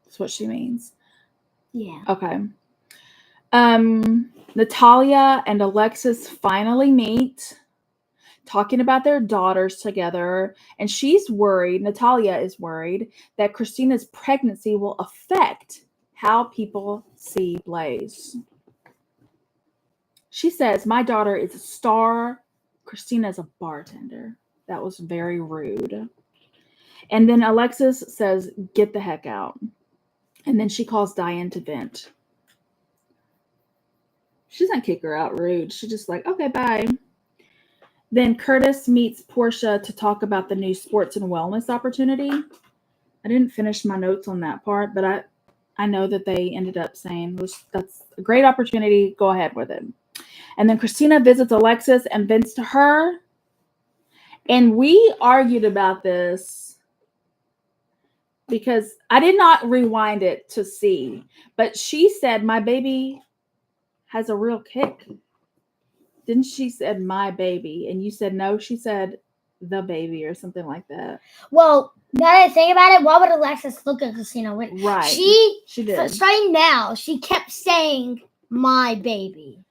Speaker 2: That's what she means.
Speaker 1: Yeah.
Speaker 2: Okay. Natalia and Alexis finally meet, talking about their daughters together, and she's worried, Natalia is worried, that Christina's pregnancy will affect how people see Blaze. She says, my daughter is a star, Christina's a bartender. That was very rude. And then Alexis says, get the heck out. And then she calls Diane to vent. She doesn't kick her out rude. She's just like, okay, bye. Then Curtis meets Portia to talk about the new sports and wellness opportunity. I didn't finish my notes on that part, but I know that they ended up saying, that's a great opportunity. Go ahead with it. And then Christina visits Alexis and vents to her. And we argued about this because I did not rewind it to see, but she said, my baby has a real kick. Didn't she said my baby? And you said no, she said the baby or something like that.
Speaker 1: Well, now that I think about it, why would Alexis look at Christina?
Speaker 2: Right.
Speaker 1: She
Speaker 2: did.
Speaker 1: Starting now, she kept saying my baby.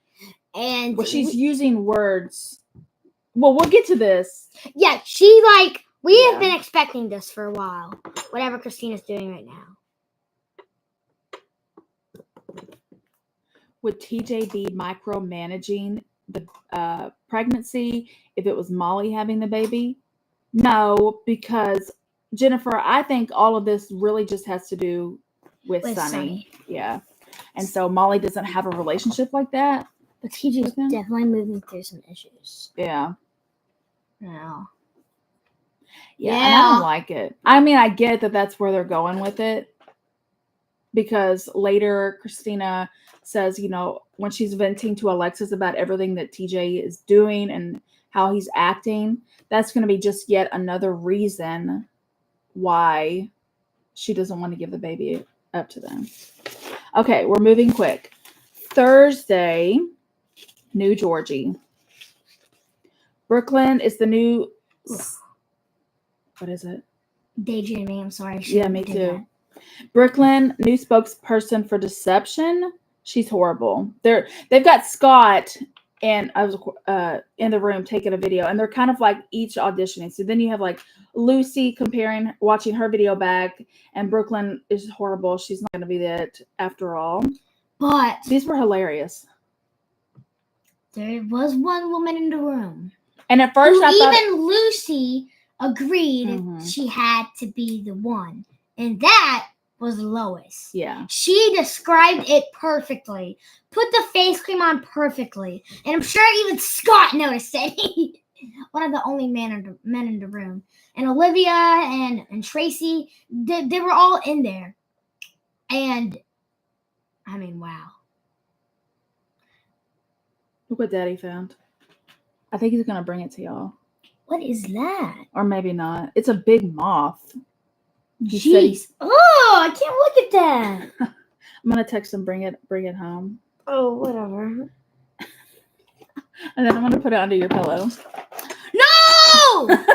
Speaker 1: And
Speaker 2: Well, she's using words. Well, we'll get to this.
Speaker 1: Yeah, we have been expecting this for a while. Whatever Christina's doing right now.
Speaker 2: Would TJ be micromanaging the pregnancy if it was Molly having the baby? No, because Jennifer, I think all of this really just has to do with Sunny. Yeah. And so Molly doesn't have a relationship like that.
Speaker 1: But TJ's definitely moving through some issues.
Speaker 2: Yeah.
Speaker 1: No.
Speaker 2: Yeah. And I don't like it. I mean, I get that that's where they're going with it. Because later Christina says, when she's venting to Alexis about everything that TJ is doing and how he's acting, that's going to be just yet another reason why she doesn't want to give the baby up to them. Okay, we're moving quick. Thursday, New Georgie. Brooklyn is the new... What is it?
Speaker 1: Daydreaming, I'm sorry.
Speaker 2: Yeah, me too. Brooklyn, new spokesperson for Deception. She's horrible. They've got Scott and I was in the room taking a video, and they're kind of like each auditioning. So then you have like Lucy watching her video back, and Brooklyn is horrible. She's not going to be that after all.
Speaker 1: But
Speaker 2: these were hilarious.
Speaker 1: There was one woman in the room,
Speaker 2: and at first
Speaker 1: Lucy agreed she had to be the one, and that was Lois.
Speaker 2: Yeah.
Speaker 1: She described it perfectly. Put the face cream on perfectly. And I'm sure even Scott noticed it. One of the only men in the room. And Olivia and Tracy, they were all in there. And, I mean, wow.
Speaker 2: Look what Daddy found. I think he's going to bring it to y'all.
Speaker 1: What is that?
Speaker 2: Or maybe not. It's a big moth.
Speaker 1: Jeez. Oh, I can't look at that.
Speaker 2: I'm gonna text him, bring it home.
Speaker 1: Oh, whatever.
Speaker 2: And then I'm gonna put it under your pillow.
Speaker 1: No!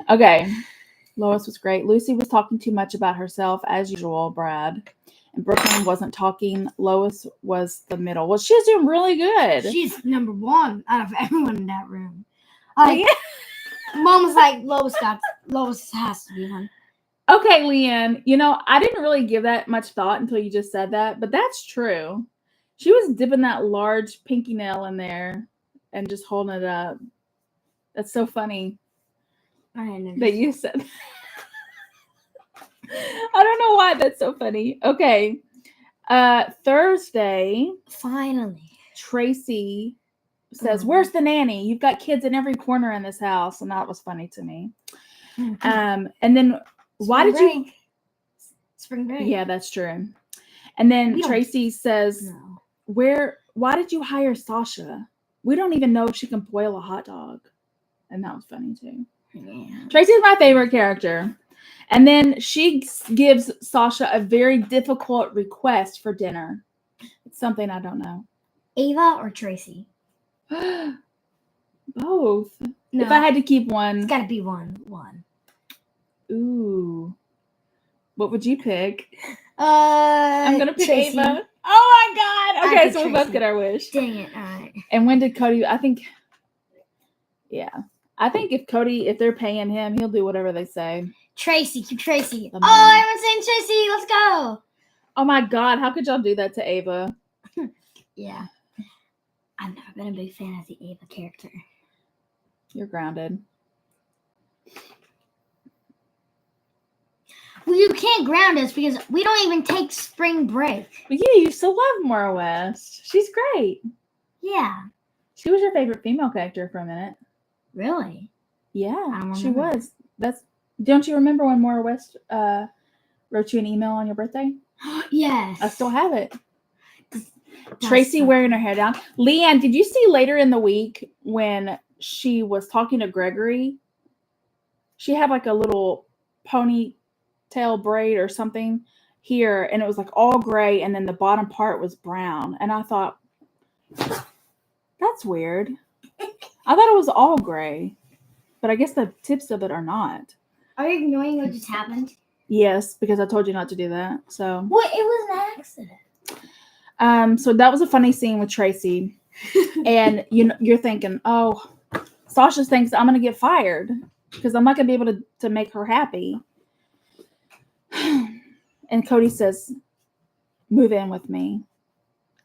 Speaker 2: Okay. Lois was great. Lucy was talking too much about herself, as usual, Brad. And Brooklyn wasn't talking. Lois was the middle. Well, she's doing really good.
Speaker 1: She's number one out of everyone in that room. Mom was like, Lois has to be one.
Speaker 2: Okay, Leanne, I didn't really give that much thought until you just said that, but that's true. She was dipping that large pinky nail in there and just holding it up. That's so funny
Speaker 1: I know
Speaker 2: that you said. I don't know why that's so funny. Okay. Thursday,
Speaker 1: Finally.
Speaker 2: Tracy says,
Speaker 1: Mhm.
Speaker 2: "Where's the nanny? You've got kids in every corner in this house." And that was funny to me. And then why did you?
Speaker 1: Spring break.
Speaker 2: Yeah, that's true. And then
Speaker 1: We don't-
Speaker 2: Tracy says,
Speaker 1: No.
Speaker 2: why did you hire Sasha? We don't even know if she can boil a hot dog. And that was funny too.
Speaker 1: Yeah.
Speaker 2: Tracy's my favorite character. And then she gives Sasha a very difficult request for dinner. It's something I don't know.
Speaker 1: Ava or Tracy?
Speaker 2: Both.
Speaker 1: No.
Speaker 2: If I had to keep one.
Speaker 1: It's gotta be one.
Speaker 2: Ooh. What would you pick?
Speaker 1: I'm
Speaker 2: I'm gonna pick
Speaker 1: Tracy.
Speaker 2: Ava. Oh my god. Okay,
Speaker 1: pick
Speaker 2: so we both
Speaker 1: Tracy.
Speaker 2: get our wish.
Speaker 1: Dang it. Alright.
Speaker 2: And when did Cody I think if they're paying him, he'll do whatever they say.
Speaker 1: Tracy, keep Tracy.
Speaker 2: The
Speaker 1: Oh,
Speaker 2: mom.
Speaker 1: everyone's saying Tracy. Let's go.
Speaker 2: Oh my god, how could y'all do that to Ava?
Speaker 1: Yeah. I've never been a big fan of the Ava character.
Speaker 2: You're grounded.
Speaker 1: Well, you can't ground us because we don't even take spring break.
Speaker 2: But you used to love Maura West. She's great.
Speaker 1: Yeah.
Speaker 2: She was your favorite female character for a minute.
Speaker 1: Really?
Speaker 2: Yeah,
Speaker 1: don't
Speaker 2: she
Speaker 1: remember.
Speaker 2: was. Don't you remember when Maura West wrote you an email on your birthday?
Speaker 1: Yes.
Speaker 2: I still have it.
Speaker 1: That's
Speaker 2: Tracy
Speaker 1: so
Speaker 2: wearing her hair down. Leanne, did you see later in the week when she was talking to Gregory? She had like a little ponytail braid or something here, and it was like all gray, and then the bottom part was brown. And I thought, that's weird. I thought it was all gray, but I guess the tips of it are not.
Speaker 1: Are you ignoring what just happened?
Speaker 2: Yes, because I told you not to do that. So,
Speaker 1: Well, it was an accident.
Speaker 2: so that was a funny scene with Tracy, and you're thinking, oh, Sasha thinks I'm gonna get fired because I'm not gonna be able to make her happy. And Cody says, "Move in with me,"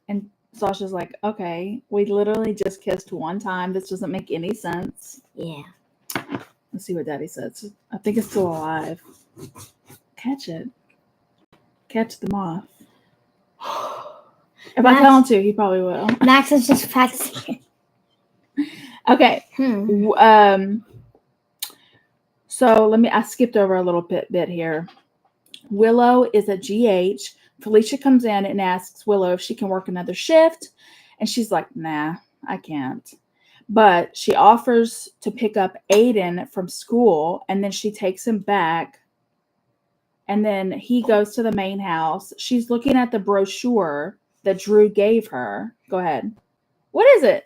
Speaker 2: and Sasha's like, "Okay, we literally just kissed one time. This doesn't make any sense."
Speaker 1: Yeah.
Speaker 2: Let's see what Daddy says. I think it's still alive. Catch it. Catch the moth. If I tell him to, he probably will.
Speaker 1: Max is just practicing.
Speaker 2: Okay.
Speaker 1: Hmm.
Speaker 2: So I skipped over a little bit here. Willow is at GH. Felicia comes in and asks Willow if she can work another shift. And she's like, nah, I can't. But she offers to pick up Aiden from school, and then she takes him back. And then he goes to the main house. She's looking at the brochure that Drew gave her. Go ahead. What is it?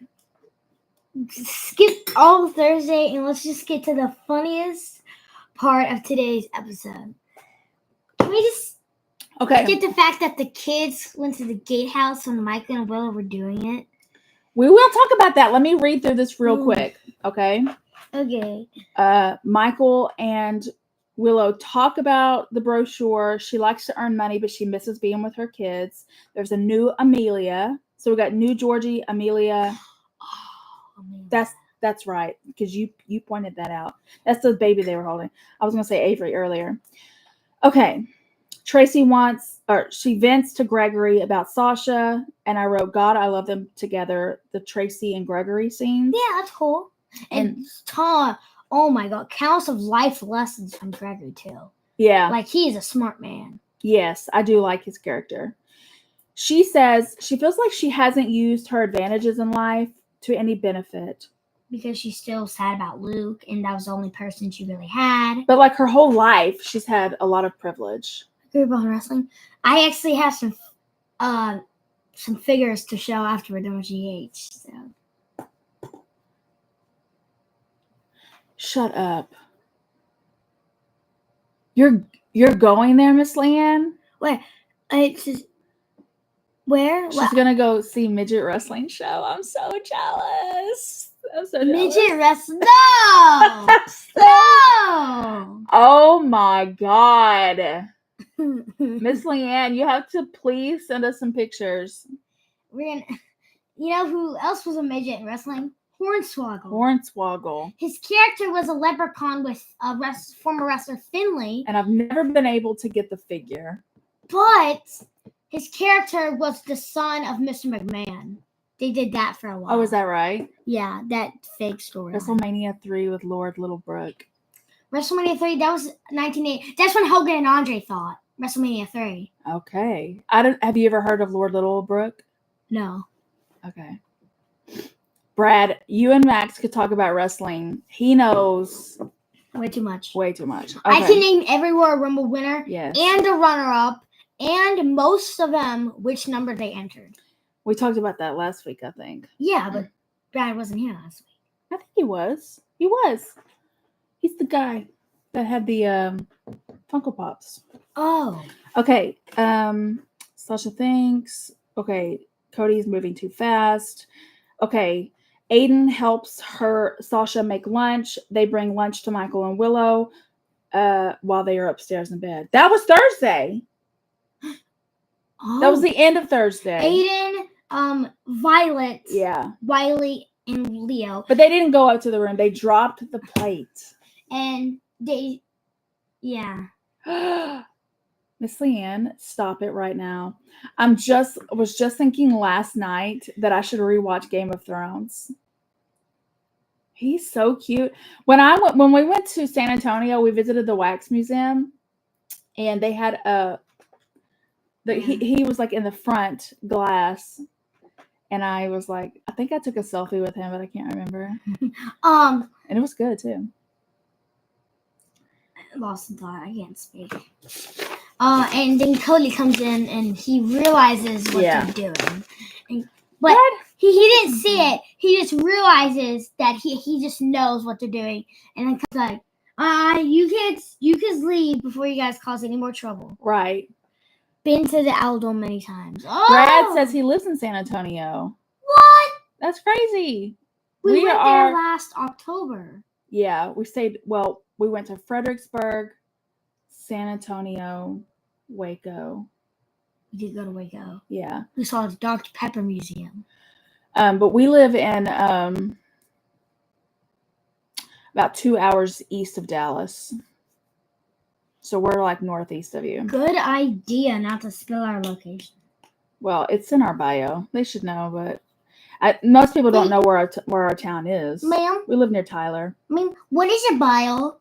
Speaker 1: Skip all Thursday and let's just get to the funniest part of today's episode. Can we just get the fact that the kids went to the gatehouse when Mike and Willow were doing it?
Speaker 2: We will talk about that. Let me read through this real quick. Okay.
Speaker 1: Okay.
Speaker 2: Michael and Willow talk about the brochure. She likes to earn money, but she misses being with her kids. There's a new Amelia. So we got new Georgie, Amelia.
Speaker 1: Oh, Amelia.
Speaker 2: That's right, because you pointed that out. That's the baby they were holding. I was going to say Avery earlier. Okay. Tracy she vents to Gregory about Sasha, and I wrote, God, I love them together. The Tracy and Gregory scenes.
Speaker 1: Yeah, that's cool. And Tom, oh my God, counts of life lessons from Gregory too.
Speaker 2: Yeah.
Speaker 1: Like, he is a smart man.
Speaker 2: Yes, I do like his character. She says she feels like she hasn't used her advantages in life to any benefit.
Speaker 1: Because she's still sad about Luke, and that was the only person she really had.
Speaker 2: But like her whole life, she's had a lot of privilege.
Speaker 1: Group on wrestling. I actually have some figures to show after we're done with GH. So.
Speaker 2: Shut up. You're going there, Miss Leanne?
Speaker 1: Wait, it's just, where?
Speaker 2: She's gonna go see midget wrestling show. I'm so jealous.
Speaker 1: Midget wrestling? No, no.
Speaker 2: Oh my God. Miss Leanne, you have to please send us some pictures.
Speaker 1: We're gonna. You know who else was a midget in wrestling? Hornswoggle.
Speaker 2: Hornswoggle.
Speaker 1: His character was a leprechaun with former wrestler Finley,
Speaker 2: And I've never been able to get the figure.
Speaker 1: but his character was the son of Mr. McMahon. They did that for a while.
Speaker 2: Oh, is that right?
Speaker 1: Yeah, that fake story.
Speaker 2: WrestleMania 3 with Lord Littlebrook.
Speaker 1: WrestleMania 3, that was 1980. That's when Hogan and Andre fought. WrestleMania 3.
Speaker 2: Okay. Have you ever heard of Lord Littlebrook?
Speaker 1: No.
Speaker 2: Okay. Brad, you and Max could talk about wrestling. He knows
Speaker 1: Way too much.
Speaker 2: way too much. Okay.
Speaker 1: I can name every Royal Rumble winner
Speaker 2: Yes.
Speaker 1: and a runner-up, and most of them, which number they entered.
Speaker 2: We talked about that last week, I think.
Speaker 1: Yeah, but Brad wasn't here last week.
Speaker 2: I think he was. He was. He's the guy that had the Funko Pops.
Speaker 1: Oh.
Speaker 2: Okay. Sasha thinks. Okay. Cody's moving too fast. Okay. Aiden helps Sasha make lunch. They bring lunch to Michael and Willow while they are upstairs in bed. That was Thursday.
Speaker 1: Oh.
Speaker 2: That was the end of Thursday.
Speaker 1: Aiden, Violet,
Speaker 2: Yeah.
Speaker 1: Wiley, and Leo.
Speaker 2: But they didn't go up to the room. They dropped the plate.
Speaker 1: And they, yeah.
Speaker 2: Miss Leanne, stop it right now. Was just thinking last night that I should rewatch Game of Thrones. He's so cute. When we went to San Antonio, we visited the Wax Museum, and they had he was like in the front glass, and I was like, I think I took a selfie with him, but I can't remember. And it was good too.
Speaker 1: Lost in thought. I can't speak. And then Cody comes in and he realizes what they're doing. But he didn't see it. He just realizes that he just knows what they're doing. And then comes like, you kids leave before you guys cause any more trouble.
Speaker 2: Right.
Speaker 1: Been to the Owl Dome many times. Oh!
Speaker 2: Brad says he lives in San Antonio.
Speaker 1: What?
Speaker 2: That's crazy.
Speaker 1: We went there last October.
Speaker 2: Yeah, we went to Fredericksburg, San Antonio, Waco.
Speaker 1: We did go to Waco.
Speaker 2: Yeah.
Speaker 1: We saw the Dr. Pepper Museum.
Speaker 2: But we live in about 2 hours east of Dallas. So we're like northeast of you.
Speaker 1: Good idea not to spill our location.
Speaker 2: Well, it's in our bio. They should know, but most people don't know where our town is.
Speaker 1: Ma'am?
Speaker 2: We live near Tyler.
Speaker 1: What is your bio?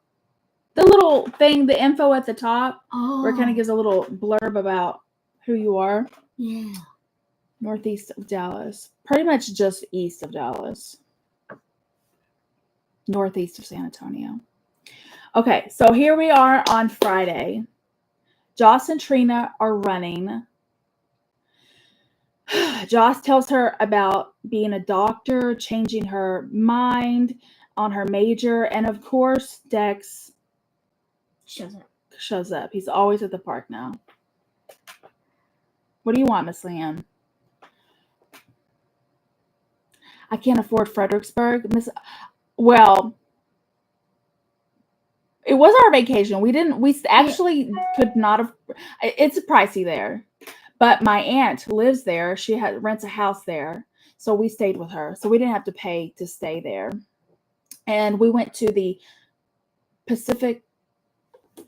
Speaker 2: The little thing, the info at the top, where it kind
Speaker 1: Oh,
Speaker 2: of gives a little blurb about who you are.
Speaker 1: yeah.
Speaker 2: Northeast of Dallas. Pretty much just east of Dallas. Northeast of San Antonio. Okay, so here we are on Friday. Joss and Trina are running. Joss tells her about being a doctor, changing her mind on her major, and of course, Dex shows up. He's always at the park now. What do you want, Miss Leanne? I can't afford Fredericksburg. Well, it was our vacation. We actually could not have. It's pricey there. But my aunt lives there. She rents a house there. So we stayed with her. So we didn't have to pay to stay there. And we went to the Pacific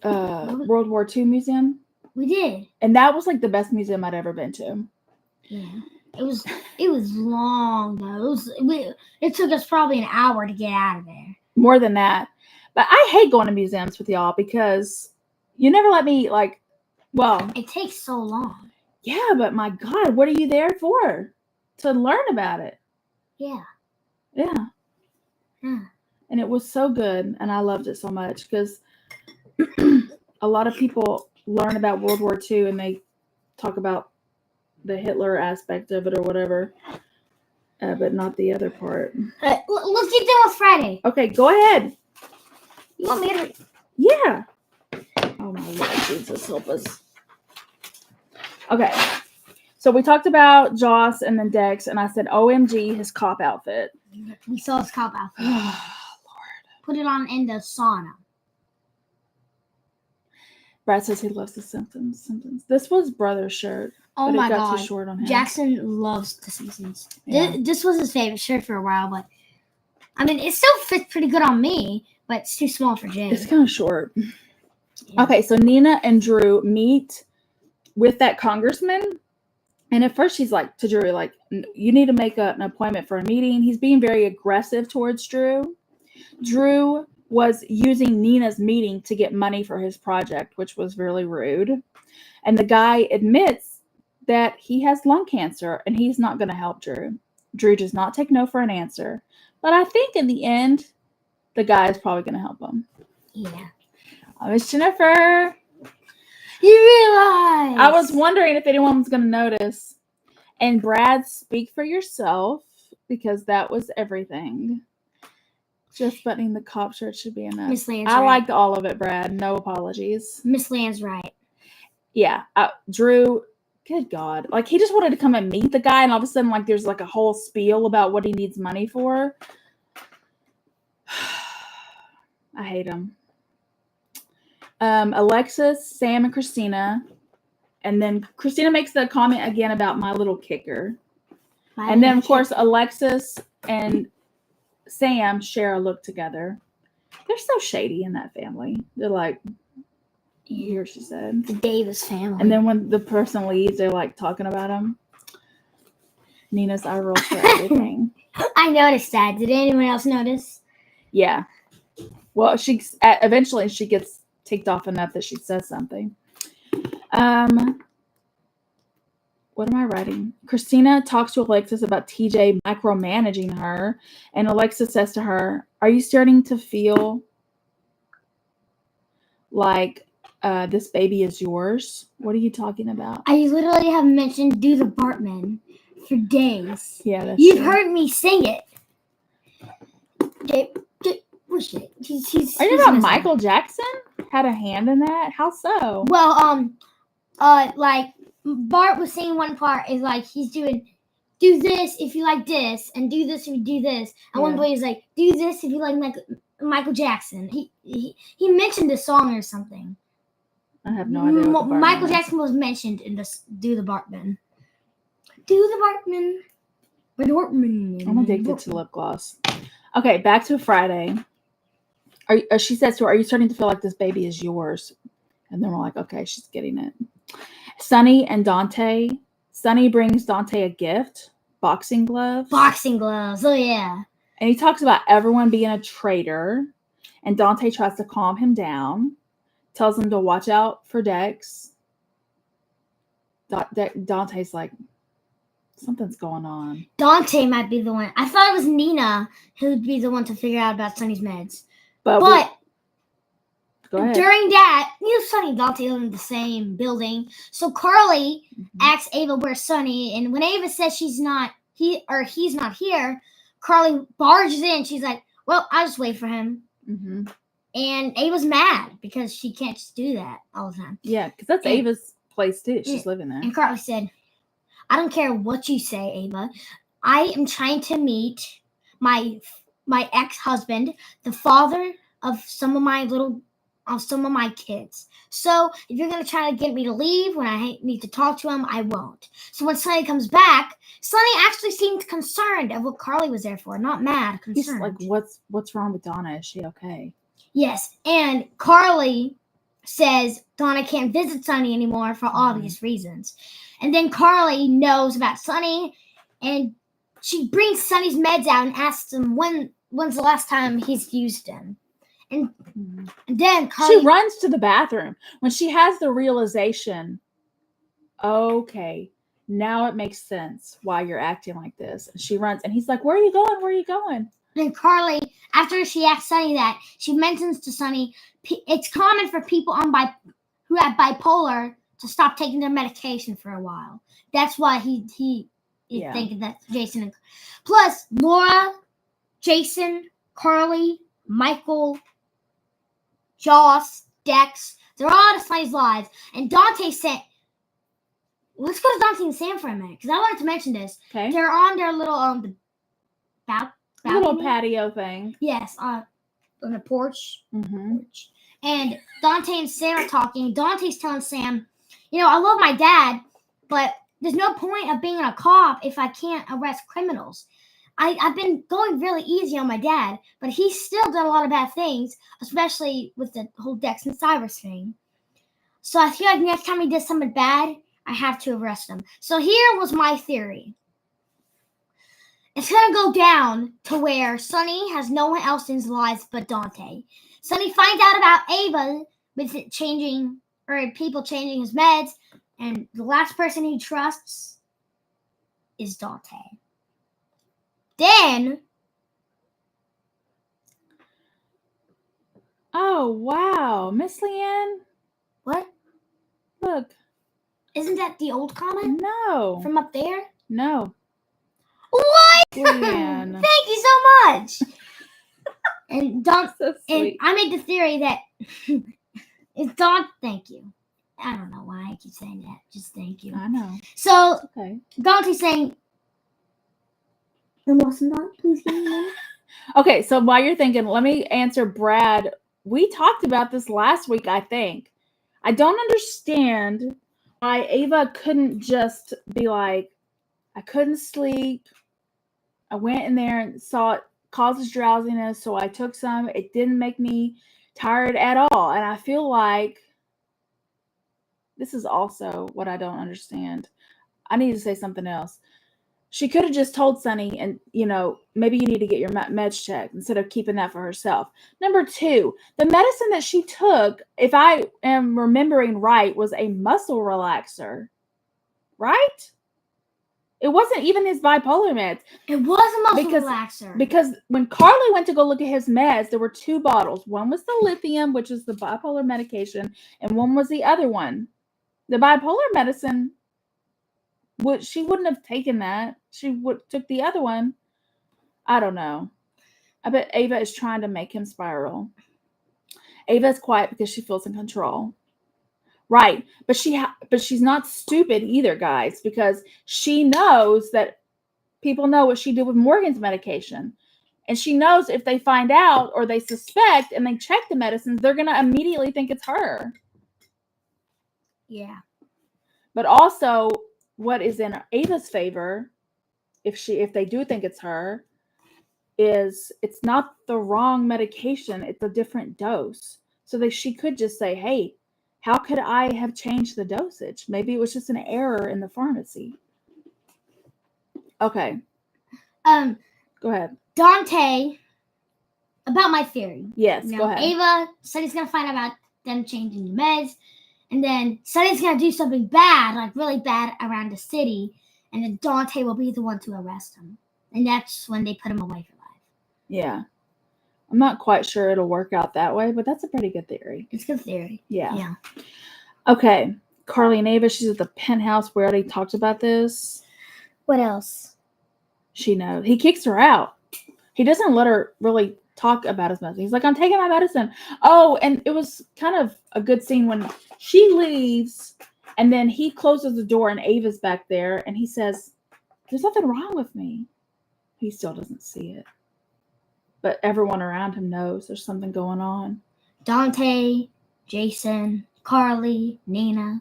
Speaker 2: World War II Museum.
Speaker 1: We did.
Speaker 2: And that was like the best museum I'd ever been to.
Speaker 1: Yeah. It was long though. It took us probably an hour to get out of there.
Speaker 2: More than that. But I hate going to museums with y'all because you never let me
Speaker 1: it takes so long.
Speaker 2: Yeah, but my God, what are you there for? To learn about it.
Speaker 1: Yeah.
Speaker 2: Yeah. And it was so good, and I loved it so much because a lot of people learn about World War II and they talk about the Hitler aspect of it or whatever, but not the other part.
Speaker 1: Let's get done with Friday.
Speaker 2: Okay, go ahead.
Speaker 1: You want me to?
Speaker 2: Yeah. Oh my Lord, Jesus, help us. Okay, so we talked about Joss and then Dex, and I said, OMG, his cop outfit.
Speaker 1: We saw his cop outfit.
Speaker 2: Lord.
Speaker 1: Put it on in the sauna.
Speaker 2: Brad says he loves the Simpsons. This was brother's shirt.
Speaker 1: Oh
Speaker 2: but
Speaker 1: my
Speaker 2: it got
Speaker 1: God.
Speaker 2: too short on him.
Speaker 1: Jackson loves the Simpsons.
Speaker 2: Yeah.
Speaker 1: This was his favorite shirt for a while, but I mean, it still fits pretty good on me, but it's too small for Jay.
Speaker 2: It's kind of short.
Speaker 1: Yeah.
Speaker 2: Okay, so Nina and Drew meet with that congressman. And at first she's like to Drew, like, you need to make an appointment for a meeting. He's being very aggressive towards Drew. Drew was using Nina's meeting to get money for his project, which was really rude. And the guy admits that he has lung cancer and he's not going to help Drew. Drew does not take no for an answer. But I think in the end, the guy is probably going to help him.
Speaker 1: Yeah.
Speaker 2: Miss Jennifer.
Speaker 1: You realize?
Speaker 2: I was wondering if anyone was going to notice. And Brad, speak for yourself, because that was everything. Just buttoning the cop shirt should be enough.
Speaker 1: Miss Land's
Speaker 2: I
Speaker 1: right.
Speaker 2: liked all of it, Brad. No apologies.
Speaker 1: Miss Land's right.
Speaker 2: Yeah. Drew, good God. Like, he just wanted to come and meet the guy, and all of a sudden, like, there's like a whole spiel about what he needs money for. I hate him. Alexis, Sam, and Christina. And then Christina makes the comment again about my little kicker. And then, of course, Alexis and Sam share a look together. They're so shady in that family. They're like, here, she said.
Speaker 1: The Davis family.
Speaker 2: And then when the person leaves, they're like talking about him. Nina's eye rolls for everything.
Speaker 1: I noticed that. Did anyone else notice?
Speaker 2: Yeah. Well, eventually she gets ticked off enough that she says something. What am I writing? Christina talks to Alexis about TJ micromanaging her, and Alexis says to her, "Are you starting to feel like this baby is yours?" What are you talking about?
Speaker 1: I literally have mentioned Do the Bartman for days.
Speaker 2: Yeah, that's
Speaker 1: You've
Speaker 2: true.
Speaker 1: heard me sing it. Where's Jay? He's
Speaker 2: Are you talking about Michael Jackson had a hand in that? How so?
Speaker 1: Well, like Bart was saying one part is like he's doing do this if you like this and do this if you do this. And one boy is like do this if you like Michael Jackson. He mentioned the song or something.
Speaker 2: I have no idea. What
Speaker 1: Michael Jackson was mentioned in this Do the Bartman. Do the Bartman.
Speaker 2: I'm addicted to lip gloss. Okay, back to Friday. She says to her, "Are you starting to feel like this baby is yours?" And then we're like, okay, she's getting it. Sunny and Dante. Sunny brings Dante a gift, boxing gloves.
Speaker 1: Boxing gloves, oh yeah.
Speaker 2: And he talks about everyone being a traitor. And Dante tries to calm him down. Tells him to watch out for Dex. Dante's like, something's going on. Dante
Speaker 1: might be the one. I thought it was Nina who would be the one to figure out about Sunny's meds. But
Speaker 2: go ahead.
Speaker 1: During that, Sunny and Dante live in the same building. So Carly asks Ava where's Sunny, and when Ava says he's not here, Carly barges in. She's like, "Well, I'll just wait for him." Mm-hmm. And Ava's mad because she can't just do that all the time.
Speaker 2: Yeah, because that's Ava's place too. She's living there.
Speaker 1: And Carly said, "I don't care what you say, Ava. I am trying to meet my ex-husband, the father of some of my kids. So if you're going to try to get me to leave when I need to talk to him, I won't." So when Sunny comes back, Sunny actually seemed concerned of what Carly was there for. Not mad, concerned.
Speaker 2: He's like, what's wrong with Donna? Is she okay?
Speaker 1: Yes. And Carly says Donna can't visit Sunny anymore for obvious reasons. And then Carly knows about Sunny, and she brings Sunny's meds out and asks him when's the last time he's used them. And then Carly...
Speaker 2: She runs to the bathroom when she has the realization, okay, now it makes sense why you're acting like this. And she runs, and he's like, "Where are you going? Where are you going?"
Speaker 1: And Carly, after she asks Sunny that, she mentions to Sunny, it's common for people who have bipolar to stop taking their medication for a while. That's why he is thinking that Jason. Plus, Laura, Jason, Carly, Michael, Joss, Dex, they're all in Sunny's lives. And Dante said, let's go to Dante and Sam for a minute, because I wanted to mention this.
Speaker 2: Okay.
Speaker 1: They're on their little
Speaker 2: little patio thing.
Speaker 1: Yes, on the porch. Mm-hmm. And Dante and Sam are talking. Dante's telling Sam, I love my dad, but there's no point of being a cop if I can't arrest criminals. I've been going really easy on my dad, but he's still done a lot of bad things, especially with the whole Dex and Cyrus thing. So I feel like next time he does something bad, I have to arrest him. So here was my theory. It's gonna go down to where Sonny has no one else in his life but Dante. Sonny finds out about Ava with it changing, or people changing his meds, and the last person he trusts is Dante. Then,
Speaker 2: Oh, wow. Miss Leanne,
Speaker 1: what?
Speaker 2: look.
Speaker 1: Isn't that the old comment
Speaker 2: No.
Speaker 1: from up there?
Speaker 2: No.
Speaker 1: What?
Speaker 2: Leanne.
Speaker 1: Thank you so much. And
Speaker 2: So
Speaker 1: and
Speaker 2: sweet.
Speaker 1: I made the theory that it's Don. Thank you. I don't know why I keep saying that. Just thank you.
Speaker 2: I know.
Speaker 1: So
Speaker 2: Okay.
Speaker 1: Dante's saying, "I'm lost in thought. Please give me a minute."
Speaker 2: Okay, so while you're thinking, let me answer Brad. We talked about this last week, I think. I don't understand why Ava couldn't just be like, I couldn't sleep. I went in there and saw it causes drowsiness, so I took some. It didn't make me tired at all. And I feel like this is also what I don't understand. I need to say something else. She could have just told Sonny, and maybe you need to get your meds checked instead of keeping that for herself. Number 2, the medicine that she took, if I am remembering right, was a muscle relaxer, right? It wasn't even his bipolar meds.
Speaker 1: It was a muscle relaxer.
Speaker 2: Because when Carly went to go look at his meds, there were 2 bottles. One was the lithium, which is the bipolar medication, and one was the other one. The bipolar medicine, she wouldn't have taken that. She took the other one. I don't know. I bet Ava is trying to make him spiral. Ava is quiet because she feels in control. Right. But she's not stupid either, guys, because she knows that people know what she did with Morgan's medication. And she knows if they find out or they suspect and they check the medicines, they're going to immediately think it's her.
Speaker 1: Yeah.
Speaker 2: But also, what is in Ava's favor, if they do think it's her, is it's not the wrong medication. It's a different dose. So she could just say, hey, how could I have changed the dosage? Maybe it was just an error in the pharmacy. Okay. Go ahead.
Speaker 1: Dante, about my theory.
Speaker 2: Yes, go ahead.
Speaker 1: Ava, Sonny's going to find out about them changing the meds. And then Sonny's going to do something bad, like really bad around the city. And then Dante will be the one to arrest him. And that's when they put him away for life.
Speaker 2: Yeah. I'm not quite sure it'll work out that way, but that's a pretty good theory.
Speaker 1: It's a good theory.
Speaker 2: Yeah. Okay. Carly and Ava, she's at the penthouse. We already talked about this.
Speaker 1: What else?
Speaker 2: She knows. He kicks her out. He doesn't let her really talk about his medicine. He's like, I'm taking my medicine. Oh, and it was kind of a good scene when she leaves and then he closes the door and Ava's back there and he says, there's nothing wrong with me. He still doesn't see it. But everyone around him knows there's something going on.
Speaker 1: Dante, Jason, Carly, Nina.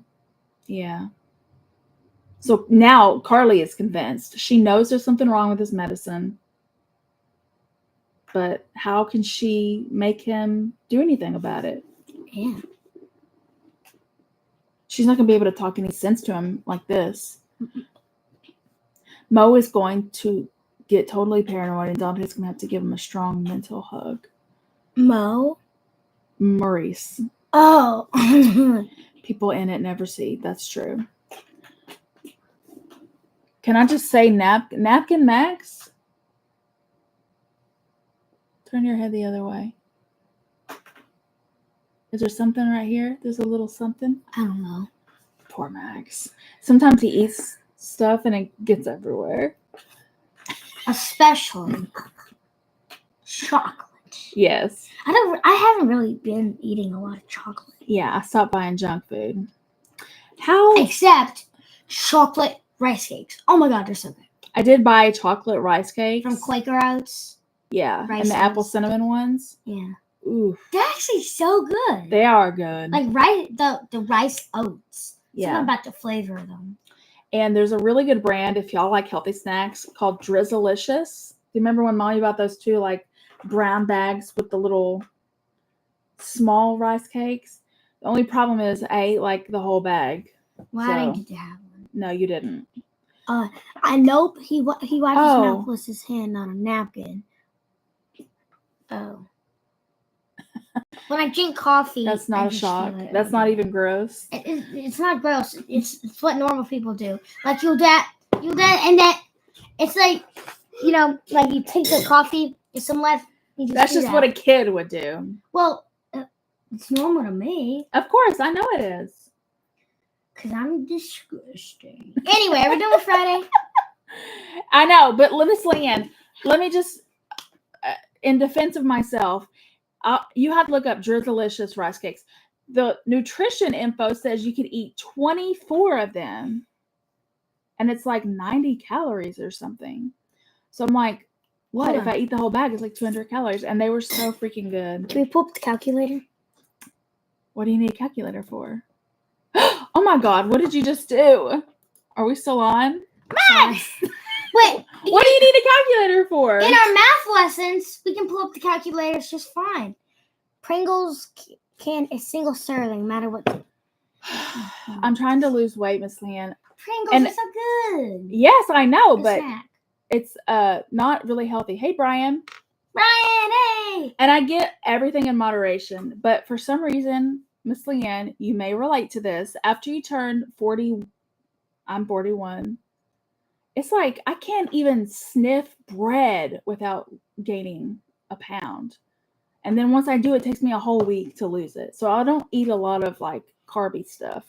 Speaker 2: Yeah. So now Carly is convinced. She knows there's something wrong with his medicine. But how can she make him do anything about it?
Speaker 1: Yeah.
Speaker 2: She's not going to be able to talk any sense to him like this. Mo is going to get totally paranoid, and Dante's going to have to give him a strong mental hug.
Speaker 1: Mo?
Speaker 2: Maurice.
Speaker 1: Oh.
Speaker 2: People in it never see. That's true. Can I just say Napkin Max? Turn your head the other way. Is there something right here? There's a little something.
Speaker 1: I don't know.
Speaker 2: Poor Max. Sometimes he eats stuff and it gets everywhere.
Speaker 1: Especially chocolate.
Speaker 2: Yes.
Speaker 1: I haven't really been eating a lot of chocolate.
Speaker 2: Yeah, I stopped buying junk food.
Speaker 1: Except chocolate rice cakes. Oh my god, they're so good.
Speaker 2: I did buy chocolate rice cakes.
Speaker 1: From Quaker Oats.
Speaker 2: Yeah, and the apple cinnamon ones.
Speaker 1: Yeah.
Speaker 2: Ooh.
Speaker 1: They're actually so good.
Speaker 2: They are good.
Speaker 1: Like the rice oats.
Speaker 2: Yeah.
Speaker 1: Something about the flavor of them.
Speaker 2: And there's a really good brand, if y'all like healthy snacks, called Drizzlicious. you remember when Mommy bought those 2 like brown bags with the little small rice cakes? The only problem is I ate like the whole bag.
Speaker 1: Well, I didn't
Speaker 2: So-
Speaker 1: get to have one.
Speaker 2: No, you didn't.
Speaker 1: I nope. He wiped his
Speaker 2: Oh.
Speaker 1: mouth with his hand on a napkin. Oh. When I drink coffee,
Speaker 2: That's
Speaker 1: I
Speaker 2: not a
Speaker 1: just
Speaker 2: shock.
Speaker 1: feel it.
Speaker 2: That's not even gross.
Speaker 1: It's not gross. It's what normal people do. Like you'll that, and then it's like, like you take the coffee, there's some left. You
Speaker 2: That's
Speaker 1: do
Speaker 2: just
Speaker 1: that.
Speaker 2: what a kid would do.
Speaker 1: Well, it's normal to me
Speaker 2: Of course, I know it is.
Speaker 1: because I'm disgusting. Anyway, are we doing Friday?
Speaker 2: I know, but Miss Leanne, let me just, in defense of myself, you have to look up Drizzlicious rice cakes. The nutrition info says you could eat 24 of them, and it's like 90 calories or something. So I'm like, what
Speaker 1: Hold
Speaker 2: if
Speaker 1: on.
Speaker 2: I eat the whole bag? It's like 200 calories, and they were so freaking good.
Speaker 1: Can we pull up the calculator?
Speaker 2: What do you need a calculator for? Oh my God, what did you just do? Are we still on?
Speaker 1: Sorry. Wait.
Speaker 2: What do you need a calculator for?
Speaker 1: In our math lessons, we can pull up the calculators just fine. Pringles can a single serving, no matter what.
Speaker 2: I'm trying to lose weight, Miss Leanne.
Speaker 1: Pringles
Speaker 2: And-
Speaker 1: are so good.
Speaker 2: Yes, I know,
Speaker 1: Good
Speaker 2: but
Speaker 1: snack.
Speaker 2: it's not really healthy. Hey, Brian.
Speaker 1: Brian, hey.
Speaker 2: And I get everything in moderation, but for some reason, Miss Leanne, you may relate to this. After you turn 40, I'm 41. It's like I can't even sniff bread without gaining a pound. And then once I do, it takes me a whole week to lose it. So I don't eat a lot of like carby stuff.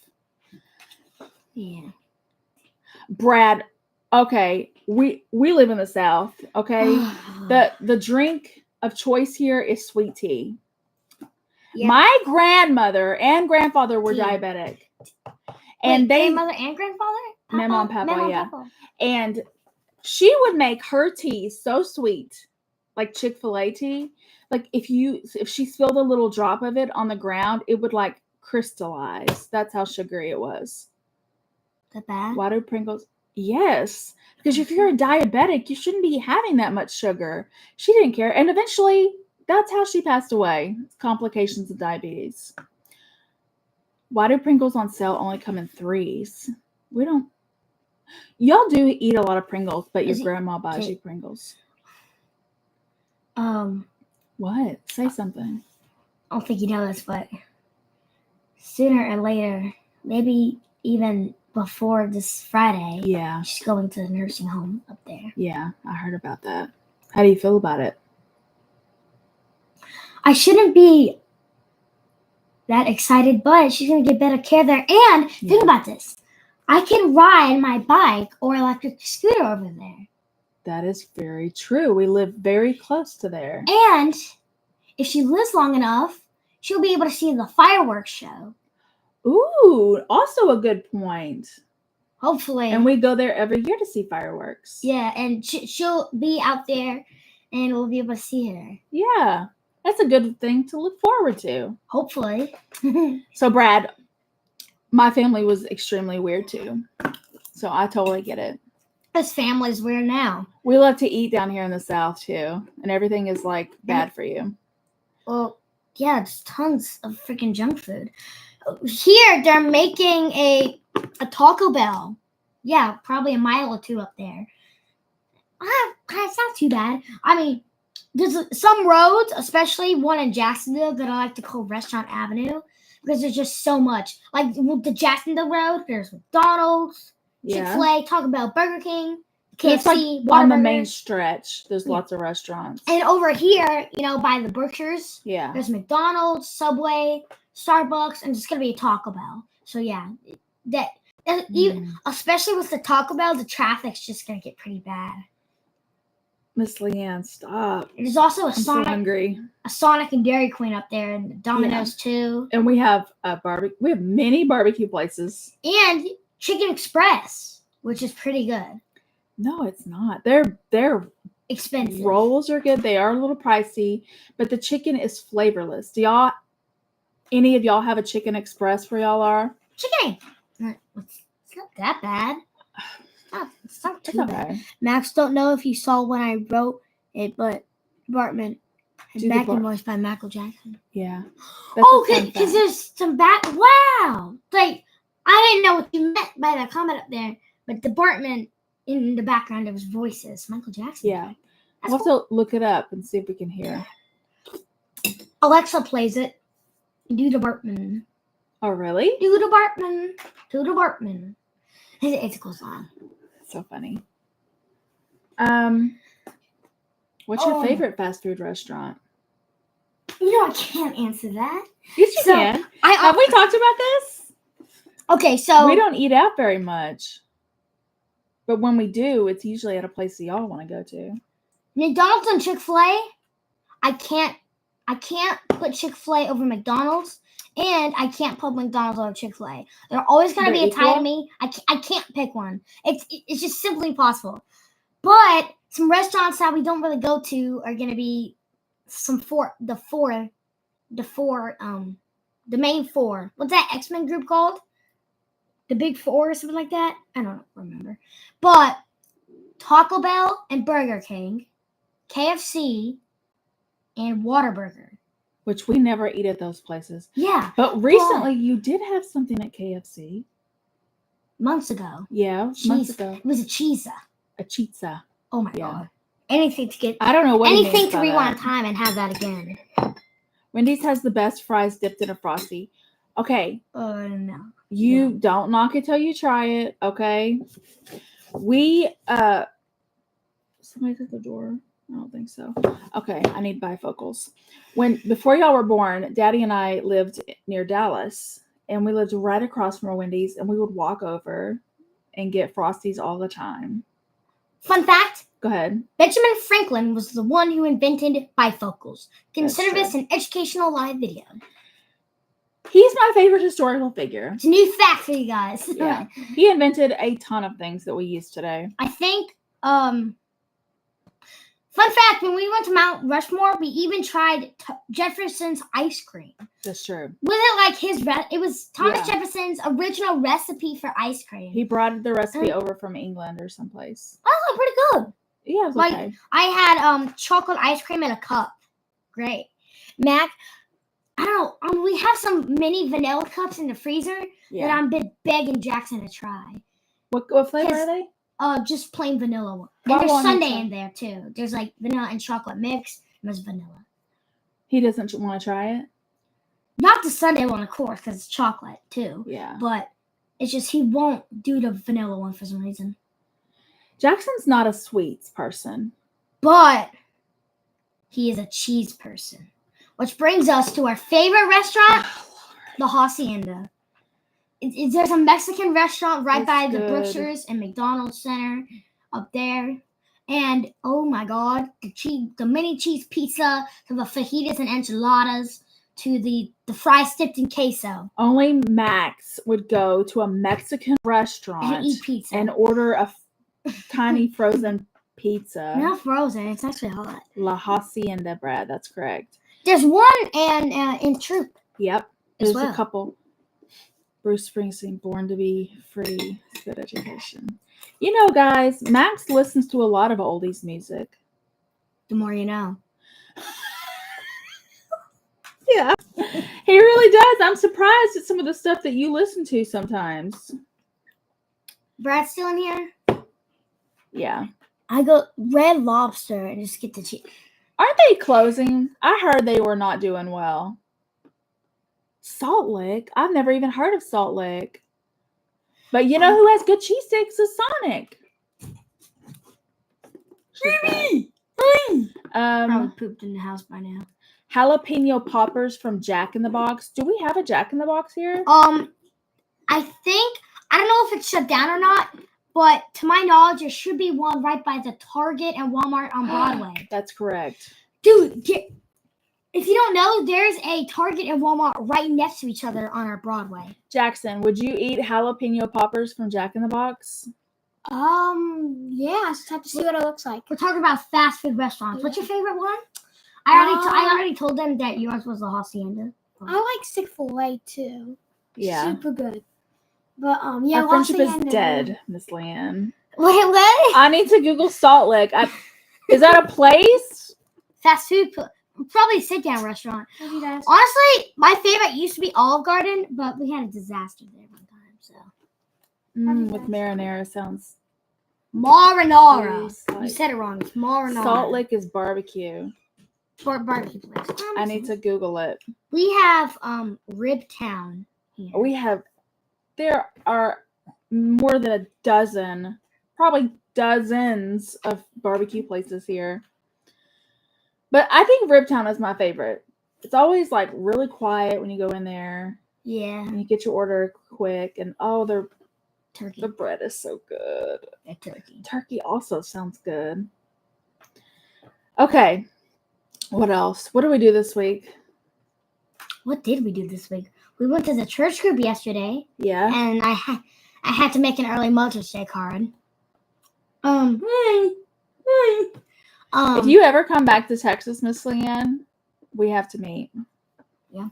Speaker 1: Yeah.
Speaker 2: Brad, okay, we live in the South, okay? The drink of choice here is sweet tea.
Speaker 1: Yeah.
Speaker 2: My grandmother and grandfather were
Speaker 1: Tea.
Speaker 2: diabetic.
Speaker 1: Wait,
Speaker 2: And they
Speaker 1: grandmother and grandfather?
Speaker 2: Mama and Papa,
Speaker 1: Mama and
Speaker 2: yeah.
Speaker 1: Papa.
Speaker 2: and she would make her tea so sweet, like Chick-fil-A tea. Like if she spilled a little drop of it on the ground, it would like crystallize. That's how sugary it was.
Speaker 1: That bad?
Speaker 2: Why do Pringles? Yes, because if you're a diabetic, you shouldn't be having that much sugar. She didn't care, and eventually, that's how she passed away. Complications of diabetes. Why do Pringles on sale only come in 3s? We don't. Y'all do eat a lot of Pringles, but your
Speaker 1: Is it-
Speaker 2: grandma buys
Speaker 1: okay.
Speaker 2: you Pringles.
Speaker 1: I
Speaker 2: What? Say something.
Speaker 1: don't think you know this, but sooner or later, maybe even before this Friday,
Speaker 2: Yeah,
Speaker 1: she's going to the nursing home up there.
Speaker 2: yeah, I heard about that. How do you feel about it?
Speaker 1: I shouldn't be that excited, but she's going to get better care there. And
Speaker 2: Yeah.
Speaker 1: think about this. I can ride my bike or electric scooter over there.
Speaker 2: That is very true. We live very close to there.
Speaker 1: And if she lives long enough, she'll be able to see the fireworks show.
Speaker 2: Ooh, also a good point.
Speaker 1: Hopefully.
Speaker 2: And we go there every year to see fireworks.
Speaker 1: Yeah, and she'll be out there and we'll be able to see her.
Speaker 2: Yeah, that's a good thing to look forward to.
Speaker 1: Hopefully.
Speaker 2: So, Brad, my family was extremely weird too. So I totally get it.
Speaker 1: This family's weird now.
Speaker 2: We love to eat down here in the South too, and everything is like bad for you.
Speaker 1: Well, yeah, it's tons of freaking junk food. Here, they're making a Taco Bell. Yeah, probably a mile or two up there. It's not too bad. I mean, there's some roads, especially one in Jacksonville, that I like to call Restaurant Avenue because there's just so much. Like with the Jacksonville Road, there's McDonald's,
Speaker 2: Yeah.
Speaker 1: Chick-fil-A, Taco Bell, Burger King,
Speaker 2: It's like
Speaker 1: KFC,
Speaker 2: on the main
Speaker 1: Whataburger.
Speaker 2: stretch, there's
Speaker 1: Yeah.
Speaker 2: lots of restaurants.
Speaker 1: And over here, by the Berkshires,
Speaker 2: Yeah.
Speaker 1: there's McDonald's, Subway, Starbucks, and it's gonna be a Taco Bell. So yeah, even, especially with the Taco Bell, the traffic's just gonna get pretty bad.
Speaker 2: Miss Leanne, stop.
Speaker 1: There's also a
Speaker 2: I'm so
Speaker 1: Sonic,
Speaker 2: hungry.
Speaker 1: and Dairy Queen up there, and Domino's too,
Speaker 2: And we have we have many barbecue places.
Speaker 1: and Chicken Express, which is pretty good.
Speaker 2: No, it's not. Their
Speaker 1: Expensive.
Speaker 2: rolls are good. They are a little pricey, but the chicken is flavorless. Do any of y'all have a Chicken Express where y'all are?
Speaker 1: Chicken. It's not that bad. It's not too
Speaker 2: It's
Speaker 1: bad.
Speaker 2: okay.
Speaker 1: Max, don't know if you saw when I wrote but department and
Speaker 2: Do the
Speaker 1: backing
Speaker 2: bar-
Speaker 1: voice by Michael Jackson.
Speaker 2: Yeah. That's
Speaker 1: Oh,
Speaker 2: a fun
Speaker 1: because
Speaker 2: fact.
Speaker 1: there's some back. Wow, like I didn't know what you meant by that comment up there, but department in the background there was voices. Michael Jackson.
Speaker 2: Yeah.
Speaker 1: That's
Speaker 2: We'll
Speaker 1: cool.
Speaker 2: have to look it up and see if we can hear.
Speaker 1: Alexa plays it. Do the Bartman.
Speaker 2: Oh, really?
Speaker 1: Do the Bartman. Do the Bartman. It's a cool song.
Speaker 2: So funny. What's your
Speaker 1: Oh.
Speaker 2: favorite fast food restaurant?
Speaker 1: You know I can't answer that.
Speaker 2: Yes, you
Speaker 1: So,
Speaker 2: can. Have we talked about this?
Speaker 1: Okay, so
Speaker 2: We don't eat out very much. But when we do, it's usually at a place that y'all want to go to.
Speaker 1: McDonald's and Chick-fil-A, I can't put Chick-fil-A over McDonald's, and I can't put McDonald's over Chick-fil-A. They're always gonna
Speaker 2: They're
Speaker 1: be a tie to
Speaker 2: equal?
Speaker 1: me. I can't pick one. It's just simply impossible. But some restaurants that we don't really go to are gonna be the main four. What's that X-Men group called? The Big Four or something like that? I don't remember. But Taco Bell and Burger King, KFC, and Whataburger.
Speaker 2: Which we never eat at those places.
Speaker 1: Yeah,
Speaker 2: But recently, you did have something at KFC.
Speaker 1: months ago.
Speaker 2: Yeah, months
Speaker 1: Cheese.
Speaker 2: ago.
Speaker 1: It was a cheese.
Speaker 2: A pizza.
Speaker 1: Oh my
Speaker 2: Yeah.
Speaker 1: god. Anything to get
Speaker 2: I don't know what he
Speaker 1: anything
Speaker 2: means
Speaker 1: to
Speaker 2: by
Speaker 1: rewind
Speaker 2: that.
Speaker 1: time and have that again.
Speaker 2: Wendy's has the best fries dipped in a Frosty. Okay,
Speaker 1: No.
Speaker 2: you don't knock it till you try it, okay? We somebody's at the door. I don't think so. Okay, I need bifocals. Before y'all were born, Daddy and I lived near Dallas, and we lived right across from a Wendy's, and we would walk over and get Frosties all the time.
Speaker 1: Fun fact,
Speaker 2: Go ahead.
Speaker 1: Benjamin Franklin was the one who invented bifocals. Consider
Speaker 2: true.
Speaker 1: this an educational live video.
Speaker 2: He's my favorite historical figure.
Speaker 1: It's a new fact for you guys.
Speaker 2: Yeah. He invented a ton of things that we use today.
Speaker 1: I think, fun fact, when we went to Mount Rushmore, we even tried Jefferson's ice cream.
Speaker 2: That's true.
Speaker 1: Was it like it was Thomas
Speaker 2: Yeah.
Speaker 1: Jefferson's original recipe for ice cream.
Speaker 2: He brought the recipe over from England or someplace.
Speaker 1: Oh, pretty good.
Speaker 2: Yeah, it was
Speaker 1: Like,
Speaker 2: okay.
Speaker 1: I had chocolate ice cream in a cup. Great. Mac, I don't know. We have some mini vanilla cups in the freezer that
Speaker 2: Yeah.
Speaker 1: I'm begging Jackson to try.
Speaker 2: What flavor
Speaker 1: Yes.
Speaker 2: are they?
Speaker 1: Just plain vanilla one.
Speaker 2: Why
Speaker 1: And there's
Speaker 2: won't he
Speaker 1: sundae
Speaker 2: try?
Speaker 1: in there too. There's like vanilla and chocolate mix, and there's vanilla.
Speaker 2: He doesn't want to try it?
Speaker 1: Not the sundae one, of course, because it's chocolate too.
Speaker 2: Yeah.
Speaker 1: But it's just he won't do the vanilla one for some reason.
Speaker 2: Jackson's not a sweets person.
Speaker 1: But he is a cheese person. Which brings us to our favorite restaurant, the Hacienda. There's a Mexican restaurant right
Speaker 2: It's
Speaker 1: by the
Speaker 2: good.
Speaker 1: Brookshires and McDonald's Center up there. And oh my god, the mini cheese pizza, to the fajitas and enchiladas, to the fries dipped in queso.
Speaker 2: Only Max would go to a Mexican restaurant
Speaker 1: And eat pizza.
Speaker 2: and order a tiny frozen pizza.
Speaker 1: Not frozen, it's actually hot.
Speaker 2: La Hacienda, Brad. That's correct.
Speaker 1: There's one in Troop.
Speaker 2: Yep.
Speaker 1: As
Speaker 2: There's
Speaker 1: well.
Speaker 2: a couple. Bruce Springsteen, Born to Be Free. It's good education. You know, guys, Max listens to a lot of oldies music.
Speaker 1: The more you know.
Speaker 2: Yeah. He really does. I'm surprised at some of the stuff that you listen to sometimes.
Speaker 1: Brad's still in here?
Speaker 2: Yeah.
Speaker 1: I go Red Lobster and just get the cheese.
Speaker 2: Aren't they closing? I heard they were not doing well. Salt Lick? I've never even heard of Salt Lick. But you know who has good cheese sticks is Sonic.
Speaker 1: Probably pooped in the house by now.
Speaker 2: Jalapeno poppers from Jack in the Box. Do we have a Jack in the Box here?
Speaker 1: I think I don't know if it's shut down or not, but to my knowledge, there should be one right by the Target and Walmart on Broadway.
Speaker 2: That's correct.
Speaker 1: Dude, if you don't know, there's a Target and Walmart right next to each other on our Broadway.
Speaker 2: Jackson, would you eat jalapeno poppers from Jack in the Box?
Speaker 1: Yeah, I just have to see what it looks like. We're talking about fast food restaurants. What's your favorite one? I already told them that yours was the Hacienda.
Speaker 3: I like Chick-fil-A too.
Speaker 2: Yeah.
Speaker 3: Super good. But yeah,
Speaker 2: Our friendship is
Speaker 3: Hacienda.
Speaker 2: dead, Miss Leanne.
Speaker 1: Wait, what?
Speaker 2: I need to Google Salt Lick. Is that a place?
Speaker 1: Fast food, probably a sit-down restaurant.
Speaker 3: Maybe that's
Speaker 1: Honestly, my favorite used to be Olive Garden, but we had a disaster there one time. So
Speaker 2: With marinara sounds.
Speaker 1: marinara.
Speaker 2: Tastes
Speaker 1: You
Speaker 2: like-
Speaker 1: said it wrong. It's marinara.
Speaker 2: Salt Lake is barbecue.
Speaker 1: Barbecue place.
Speaker 2: I need to Google it.
Speaker 1: We have Rib Town here.
Speaker 2: There are more than a dozen, probably dozens of barbecue places here. But I think Ribtown is my favorite. It's always like really quiet when you go in there
Speaker 1: Yeah,
Speaker 2: and you get your order quick, and
Speaker 1: turkey.
Speaker 2: the bread is so good.
Speaker 1: Yeah, turkey.
Speaker 2: Turkey also sounds good. Okay. What else? What did we do this week?
Speaker 1: What did we do this week? We went to the church group yesterday,
Speaker 2: Yeah.
Speaker 1: and I had to make an early Mother's Day card.
Speaker 2: If you ever come back to Texas, Miss Leanne, we have to meet.
Speaker 1: Yeah.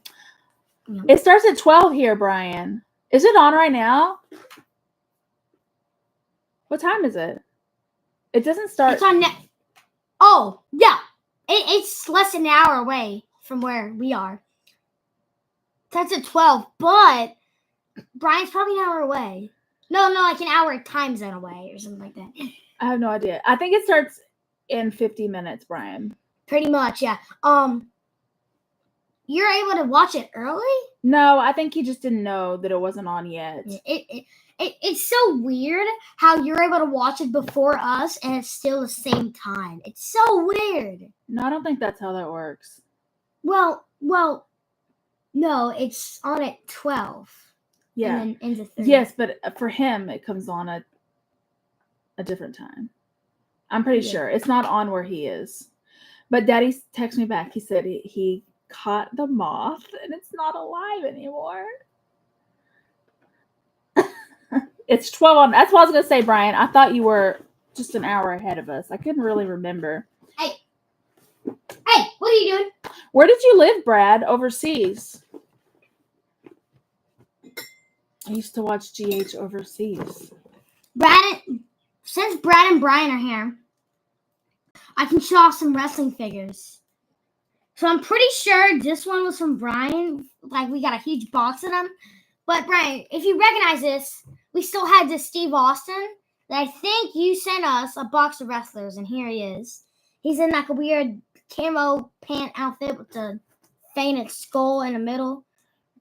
Speaker 1: Yeah.
Speaker 2: It starts at 12 here, Brian. Is it on right now? What time is it? It doesn't start.
Speaker 1: It's on net. Oh yeah, it's less than an hour away from where we are. That's at 12, but Brian's probably an hour away. No, like an hour time zone away or something like that.
Speaker 2: I have no idea. I think it starts in 50 minutes, Brian.
Speaker 1: Pretty much, yeah. You're able to watch it early?
Speaker 2: No, I think he just didn't know that it wasn't on yet.
Speaker 1: It's so weird how you're able to watch it before us and it's still the same time. It's so weird.
Speaker 2: No, I don't think that's how that works.
Speaker 1: Well, no, it's on at 12.
Speaker 2: Yeah.
Speaker 1: And then ends at 3.
Speaker 2: Yes, but for him, it comes on at a different time. I'm pretty sure. It's not on where he is. But Daddy texted me back. He said he caught the moth and it's not alive anymore. It's 12 on. That's what I was going to say, Brian. I thought you were just an hour ahead of us. I couldn't really remember.
Speaker 1: Hey, what are you doing?
Speaker 2: Where did you live, Brad? Overseas. I used to watch GH overseas.
Speaker 1: Since Brad and Brian are here, I can show off some wrestling figures. So I'm pretty sure this one was from Brian. Like, we got a huge box of them. But Brian, if you recognize this, we still had this Steve Austin that I think you sent us a box of wrestlers, and here he is. He's in like a weird camo pant outfit with the fainted skull in the middle.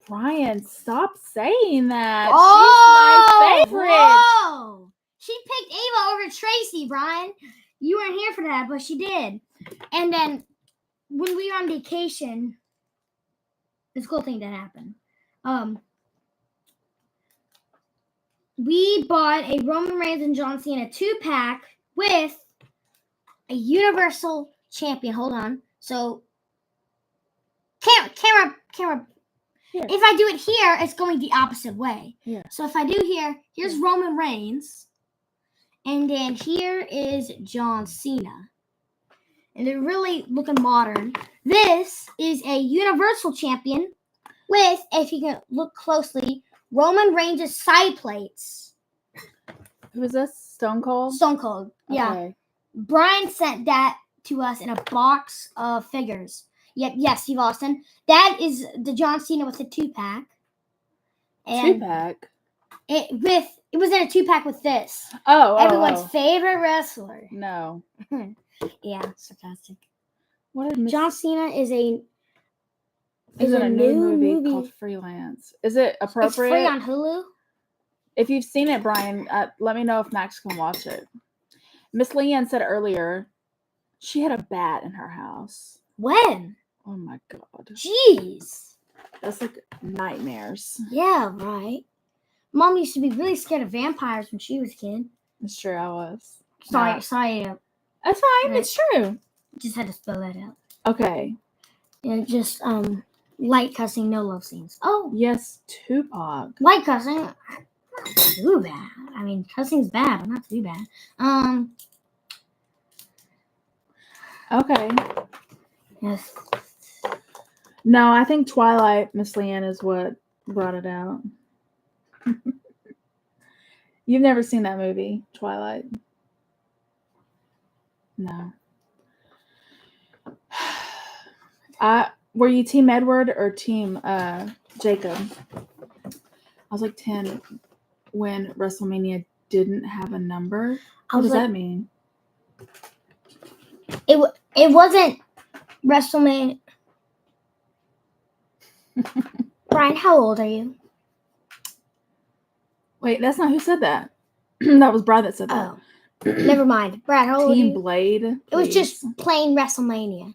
Speaker 2: Brian, stop saying that.
Speaker 1: Oh,
Speaker 2: She's my favorite.
Speaker 1: Whoa. She picked Ava over Tracy, Brian. You weren't here for that, but she did. And then when we were on vacation, this cool thing that happened. We bought a Roman Reigns and John Cena 2-pack with a Universal Champion. Hold on. So, camera.
Speaker 2: Here.
Speaker 1: If I do it here, it's going the opposite way.
Speaker 2: Yeah.
Speaker 1: So if I do here, here's Roman Reigns. And then here is John Cena. And they're really looking modern. This is a Universal Champion with, if you can look closely, Roman Reigns' side plates.
Speaker 2: Who is this? Stone Cold?
Speaker 1: Stone Cold. Yeah.
Speaker 2: Okay.
Speaker 1: Brian sent that to us in a box of figures. Yep, yes, Steve Austin. That is the John Cena with the 2-pack. And
Speaker 2: 2-pack?
Speaker 1: it was in a 2-pack with this.
Speaker 2: Everyone's
Speaker 1: favorite wrestler.
Speaker 2: No.
Speaker 1: Yeah, sarcastic.
Speaker 2: What did
Speaker 1: John Cena is
Speaker 2: in a new movie called Freelance. Is it
Speaker 1: It's
Speaker 2: appropriate?
Speaker 1: free on Hulu.
Speaker 2: If you've seen it, Brian, let me know if Max can watch it. Miss Leanne said earlier she had a bat in her house.
Speaker 1: When?
Speaker 2: Oh my God.
Speaker 1: Jeez.
Speaker 2: That's like nightmares.
Speaker 1: Yeah, right. Mom used to be really scared of vampires when she was a kid.
Speaker 2: It's true, I was.
Speaker 1: Sorry.
Speaker 2: That's fine.
Speaker 1: Right.
Speaker 2: It's true.
Speaker 1: Just had to spell that out.
Speaker 2: Okay.
Speaker 1: And just light cussing, no love scenes. Oh,
Speaker 2: Yes, Tupac.
Speaker 1: light cussing, not too bad. I mean, cussing's bad, but not too bad.
Speaker 2: Okay.
Speaker 1: Yes.
Speaker 2: No, I think Twilight, Miss Leanne, is what brought it out. You've never seen that movie, Twilight? No. Were you Team Edward or Team Jacob? I was like 10 when WrestleMania didn't have a number.
Speaker 1: I
Speaker 2: What
Speaker 1: was
Speaker 2: does
Speaker 1: like,
Speaker 2: that mean?
Speaker 1: it wasn't WrestleMania. Brian, how old are you?
Speaker 2: Wait, that's not who said that. That was Brad that said that.
Speaker 1: Oh, never mind. Brad, how old are
Speaker 2: Team
Speaker 1: you?
Speaker 2: Blade.
Speaker 1: It was
Speaker 2: please.
Speaker 1: just plain WrestleMania.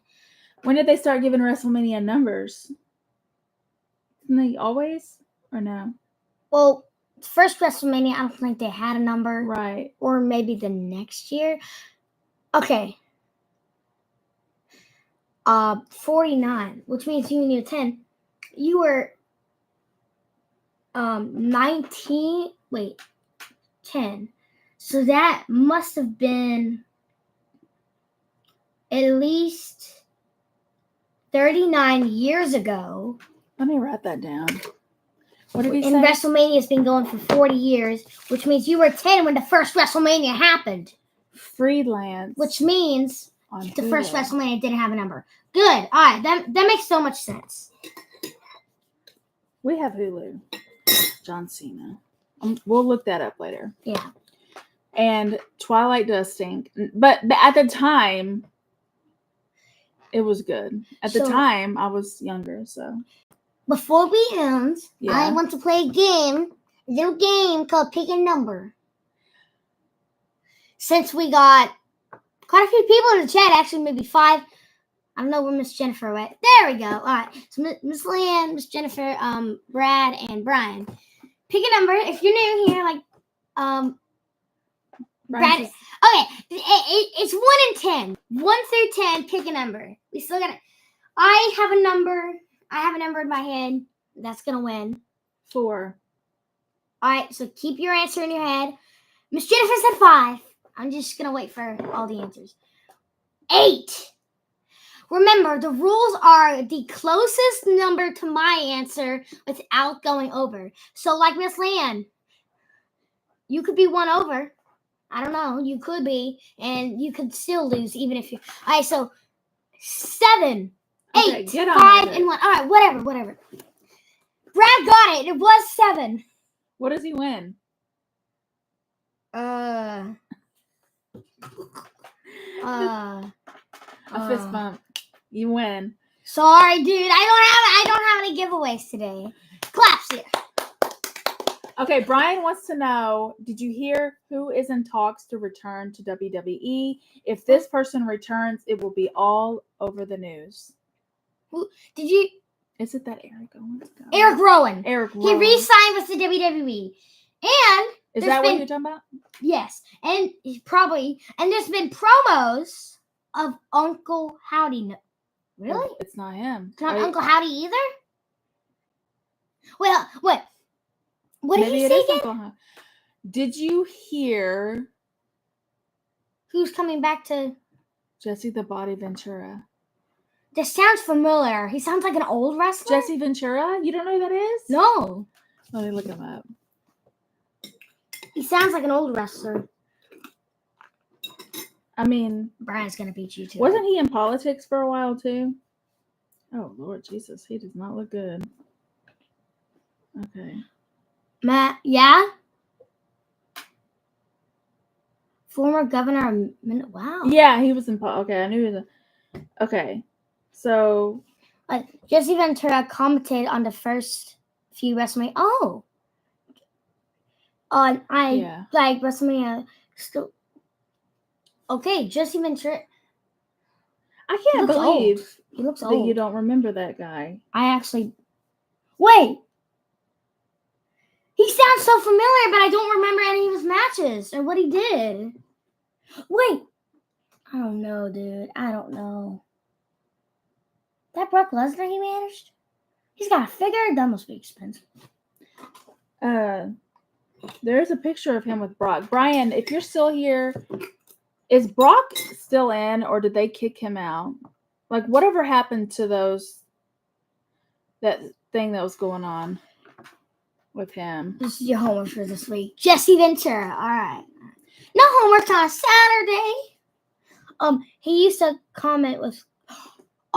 Speaker 2: When did they start giving WrestleMania numbers? Didn't they always? Or no?
Speaker 1: Well, first WrestleMania, I don't think they had a number.
Speaker 2: Right.
Speaker 1: Or maybe the next year. Okay. 49, which means you knew 10. You were 19. Wait, 10. So that must have been at least 39 years ago.
Speaker 2: Let me write that down. What did he
Speaker 1: And
Speaker 2: say?
Speaker 1: WrestleMania has been going for 40 years, which means you were 10 when the first WrestleMania happened.
Speaker 2: Freelance.
Speaker 1: Which means
Speaker 2: on
Speaker 1: the first
Speaker 2: Hulu.
Speaker 1: WrestleMania didn't have a number. Good. All right. That makes so much sense.
Speaker 2: We have Hulu. John Cena. We'll look that up later.
Speaker 1: Yeah.
Speaker 2: And Twilight does stink. But at the time, it was good. At the
Speaker 1: So-
Speaker 2: time, I was younger, so.
Speaker 1: Before we end,
Speaker 2: Yeah.
Speaker 1: I want to play a little game called Pick a Number. Since we got quite a few people in the chat, actually maybe 5. I don't know where Miss Jennifer went. There we go. All right. So Miss Leanne, Miss Jennifer, Brad, and Brian. Pick a number. If you're new here, like Brad.
Speaker 2: Brian's
Speaker 1: Okay, it's 1 and 10. 1 through 10. Pick a number. We still got it. I have a number in my head. That's gonna win.
Speaker 2: 4.
Speaker 1: All right. So keep your answer in your head. Miss Jennifer said 5. I'm just gonna wait for all the answers. 8. Remember, the rules are the closest number to my answer without going over. So, like Miss Leanne, you could be 1 over. I don't know. You could be, and you could still lose even if you. All right. So 7, 8,
Speaker 2: Okay, get on
Speaker 1: 5,
Speaker 2: with it.
Speaker 1: and 1. All right. Whatever. Brad got it. It was 7.
Speaker 2: What does he win?
Speaker 1: A
Speaker 2: fist bump. You win.
Speaker 1: Sorry, dude. I don't have any giveaways today. Claps here.
Speaker 2: Okay, Brian wants to know, did you hear who is in talks to return to WWE? If this person returns, it will be all over the news.
Speaker 1: Did you?
Speaker 2: Is it that Eric Owens guy?
Speaker 1: Eric Rowan.
Speaker 2: Eric
Speaker 1: He
Speaker 2: Rowan.
Speaker 1: re-signed with the WWE, and
Speaker 2: Is
Speaker 1: there's
Speaker 2: that what
Speaker 1: been-
Speaker 2: you're talking about?
Speaker 1: yes, and there's been promos of Uncle Howdy. No, really?
Speaker 2: Oh, it's not him.
Speaker 1: It's not
Speaker 2: Or-
Speaker 1: Uncle Howdy either. Well, what? What did
Speaker 2: Maybe
Speaker 1: he
Speaker 2: it
Speaker 1: say
Speaker 2: is
Speaker 1: again?
Speaker 2: Uncle Howdy. Did you hear
Speaker 1: Who's coming back to?
Speaker 2: Jesse the Body Ventura?
Speaker 1: This sounds familiar. He sounds like an old wrestler.
Speaker 2: Jesse Ventura? You don't know who that is?
Speaker 1: No,
Speaker 2: Let me look him up.
Speaker 1: he sounds like an old wrestler.
Speaker 2: I mean,
Speaker 1: Brian's gonna beat you too.
Speaker 2: wasn't he in politics for a while too? Oh, Lord Jesus. He does not look good. Okay.
Speaker 1: Matt? Yeah. Former governor of wow.
Speaker 2: Yeah, he was in okay, I knew he was okay. So
Speaker 1: Jesse Ventura commented on the first few WrestleMania. Oh.
Speaker 2: yeah.
Speaker 1: Like WrestleMania. Still. Okay, Jesse Ventura.
Speaker 2: I
Speaker 1: He
Speaker 2: can't
Speaker 1: looks
Speaker 2: believe
Speaker 1: old. He looks
Speaker 2: that
Speaker 1: old.
Speaker 2: you don't remember that guy.
Speaker 1: I actually. Wait. He sounds so familiar, but I don't remember any of his matches or what he did. Wait. I don't know, dude. I don't know. That Brock Lesnar he managed? He's got a figure? That must be expensive.
Speaker 2: There's a picture of him with Brock. Brian, if you're still here, is Brock still in or did they kick him out? Like whatever happened to that thing that was going on with him?
Speaker 1: This is your homework for this week. Jesse Ventura. All right. No homework on a Saturday. He used to comment with,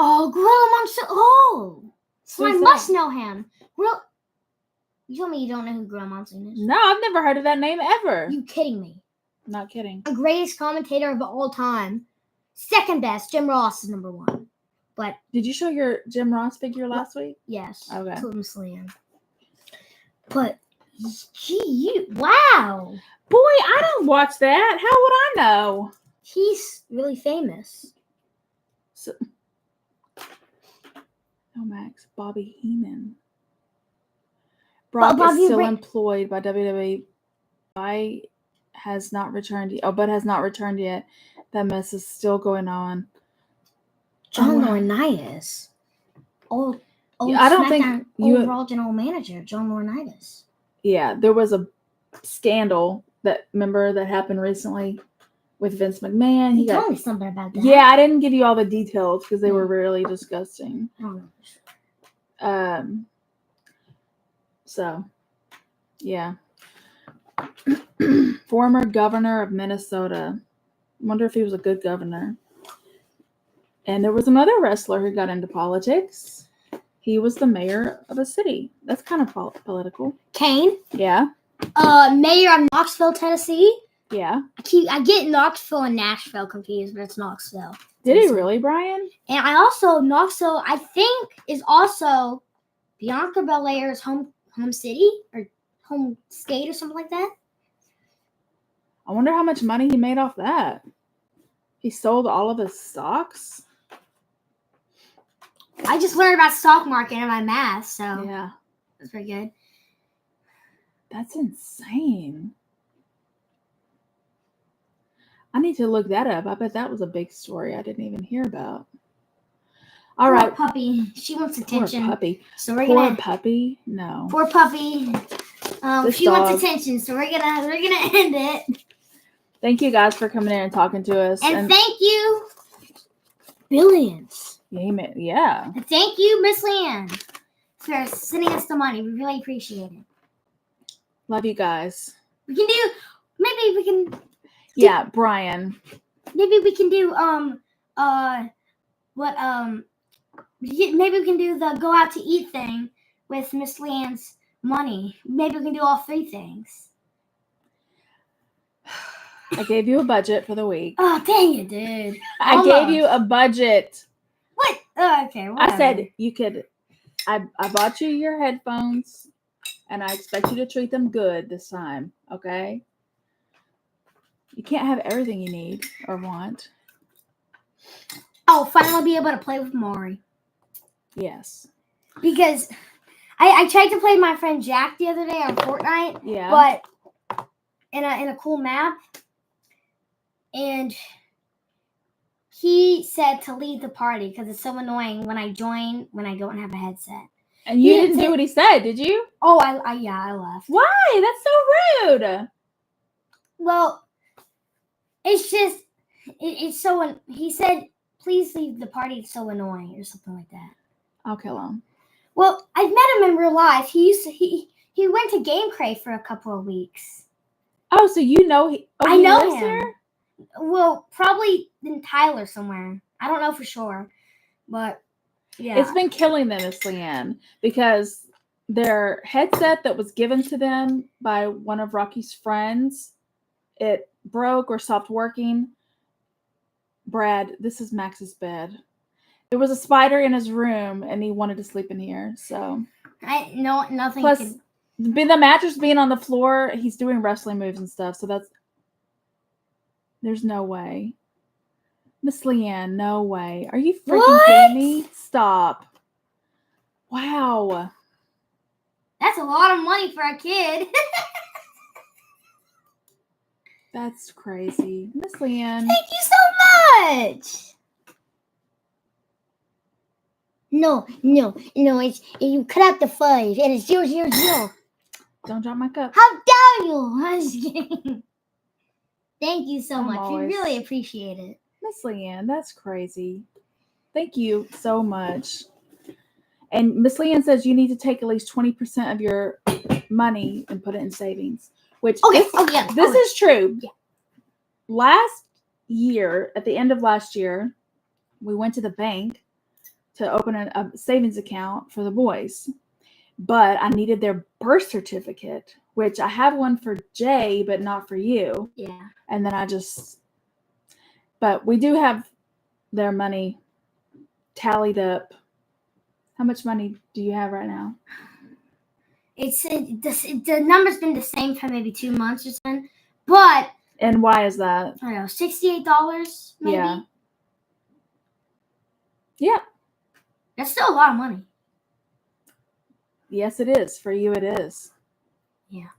Speaker 1: Oh, Gorilla Monsoon. Oh, so I
Speaker 2: Who's
Speaker 1: must
Speaker 2: that?
Speaker 1: know him. Gorilla. You told me you don't know who Gorilla Monsoon is.
Speaker 2: No, I've never heard of that name ever.
Speaker 1: You kidding me?
Speaker 2: Not kidding.
Speaker 1: The greatest commentator of all time. Second best. Jim Ross is number one. But
Speaker 2: Did you show your Jim Ross figure last week?
Speaker 1: yes,
Speaker 2: Okay.
Speaker 1: to Miss Leanne. But gee, wow,
Speaker 2: Boy, I don't watch that. How would I know?
Speaker 1: he's really famous.
Speaker 2: So, oh, Max, Bobby Heenan. Brock
Speaker 1: Bobby
Speaker 2: is still
Speaker 1: Ra-
Speaker 2: employed by WWE. Has not returned. But has not returned yet. That mess is still going on.
Speaker 1: John
Speaker 2: Oh,
Speaker 1: Laurinaitis. Old
Speaker 2: Yeah, I don't think
Speaker 1: SmackDown
Speaker 2: you-
Speaker 1: overall general manager, John Laurinaitis.
Speaker 2: Yeah, there was a scandal that happened recently with Vince McMahon.
Speaker 1: He told me something about that.
Speaker 2: Yeah, I didn't give you all the details because they were really disgusting.
Speaker 1: I don't know.
Speaker 2: So, yeah. Former governor of Minnesota. Wonder if he was a good governor. And there was another wrestler who got into politics. He was the mayor of a city. That's kind of political.
Speaker 1: Kane,
Speaker 2: Yeah,
Speaker 1: mayor of Knoxville, Tennessee.
Speaker 2: yeah.
Speaker 1: I get Knoxville and Nashville confused, but it's Knoxville.
Speaker 2: Did he really, Brian?
Speaker 1: And I also Knoxville, I think, is also Bianca Belair's home city or home state or something like that.
Speaker 2: I wonder how much money he made off that. He sold all of his stocks?
Speaker 1: I just learned about stock market in my math, so
Speaker 2: Yeah,
Speaker 1: that's pretty good.
Speaker 2: that's insane. I need to look that up. I bet that was a big story I didn't even hear about. All
Speaker 1: Poor
Speaker 2: right.
Speaker 1: puppy. She wants
Speaker 2: Poor
Speaker 1: attention.
Speaker 2: puppy.
Speaker 1: So we're
Speaker 2: Poor
Speaker 1: gonna
Speaker 2: puppy? No.
Speaker 1: poor puppy.
Speaker 2: This
Speaker 1: She
Speaker 2: dog.
Speaker 1: wants attention, so we're gonna end it.
Speaker 2: Thank you guys for coming in and talking to us.
Speaker 1: And thank you, Billions.
Speaker 2: Yeah.
Speaker 1: And thank you, Miss Leanne, for sending us the money. We really appreciate it.
Speaker 2: Love you guys.
Speaker 1: Maybe we can
Speaker 2: Yeah, Brian.
Speaker 1: maybe we can do maybe we can do the go out to eat thing with Miss Leanne's money. Maybe we can do all three things.
Speaker 2: I gave you a budget for the week.
Speaker 1: Oh, dang it, dude.
Speaker 2: I gave you a budget.
Speaker 1: What? Oh, okay. Whatever.
Speaker 2: I said you could. I bought you your headphones, and I expect you to treat them good this time. Okay. You can't have everything you need or want.
Speaker 1: I'll finally be able to play with Maury.
Speaker 2: Yes.
Speaker 1: Because I tried to play my friend Jack the other day on Fortnite,
Speaker 2: Yeah.
Speaker 1: but in a cool map, and he said to leave the party because it's so annoying when I join when I don't have a headset.
Speaker 2: And you
Speaker 1: He
Speaker 2: didn't
Speaker 1: didn't
Speaker 2: do what he said, did you?
Speaker 1: Oh, I left.
Speaker 2: Why? That's so rude.
Speaker 1: Well, it's just it's so. He said, "Please leave the party. It's so annoying," or something like that.
Speaker 2: I'll kill him.
Speaker 1: Well, I've met him in real life. He went to Game Crate for a couple of weeks.
Speaker 2: Oh, so you know he? Oh,
Speaker 1: I
Speaker 2: he
Speaker 1: know
Speaker 2: lives
Speaker 1: him.
Speaker 2: there?
Speaker 1: Well, probably in Tyler somewhere. I don't know for sure, but yeah.
Speaker 2: It's been killing them, Miss Leanne, because their headset that was given to them by one of Rocky's friends, it broke or stopped working. Brad, this is Max's bed. There was a spider in his room, and he wanted to sleep in here. So,
Speaker 1: nothing.
Speaker 2: plus, the mattress being on the floor, he's doing wrestling moves and stuff. So there's no way. Miss Leanne, no way. Are you freaking kidding me? Stop. Wow.
Speaker 1: That's a lot of money for a kid.
Speaker 2: That's crazy. Miss Leanne.
Speaker 1: Thank you so much. No, it's you cut out the 5 and it's 000.
Speaker 2: Don't drop my cup.
Speaker 1: How dare you? I was kidding. Thank you so
Speaker 2: I'm
Speaker 1: much.
Speaker 2: always-
Speaker 1: We really appreciate it.
Speaker 2: Miss Leanne, that's crazy. Thank you so much. And Miss Leanne says you need to take at least 20% of your money and put it in savings. Which this is true.
Speaker 1: Yeah.
Speaker 2: Last year, at the end of last year, we went to the bank to open a savings account for the boys. But I needed their birth certificate, which I have one for Jay, but not for you.
Speaker 1: Yeah.
Speaker 2: And then but we do have their money tallied up. How much money do you have right now?
Speaker 1: The number's been the same for maybe 2 months or something, but
Speaker 2: And why is that?
Speaker 1: I don't know, $68 maybe.
Speaker 2: Yeah. Yeah.
Speaker 1: That's still a lot of money.
Speaker 2: Yes, it is. For you, it is.
Speaker 1: Yeah.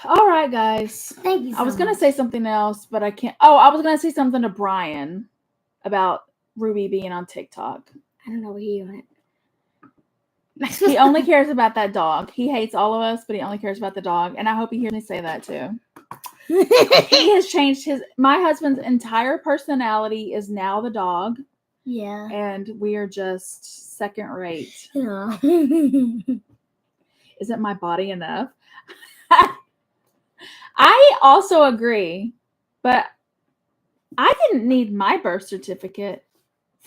Speaker 2: All right, guys.
Speaker 1: Thank you.
Speaker 2: I was going to say something else, but I can't. Oh, I was going to say something to Brian about Ruby being on TikTok.
Speaker 1: I don't know where he went.
Speaker 2: He only cares about that dog. He hates all of us, but he only cares about the dog. And I hope he hears me say that too. He has changed my husband's entire personality is now the dog.
Speaker 1: Yeah.
Speaker 2: And we are just second rate.
Speaker 1: Yeah.
Speaker 2: Isn't my body enough? I also agree, but I didn't need my birth certificate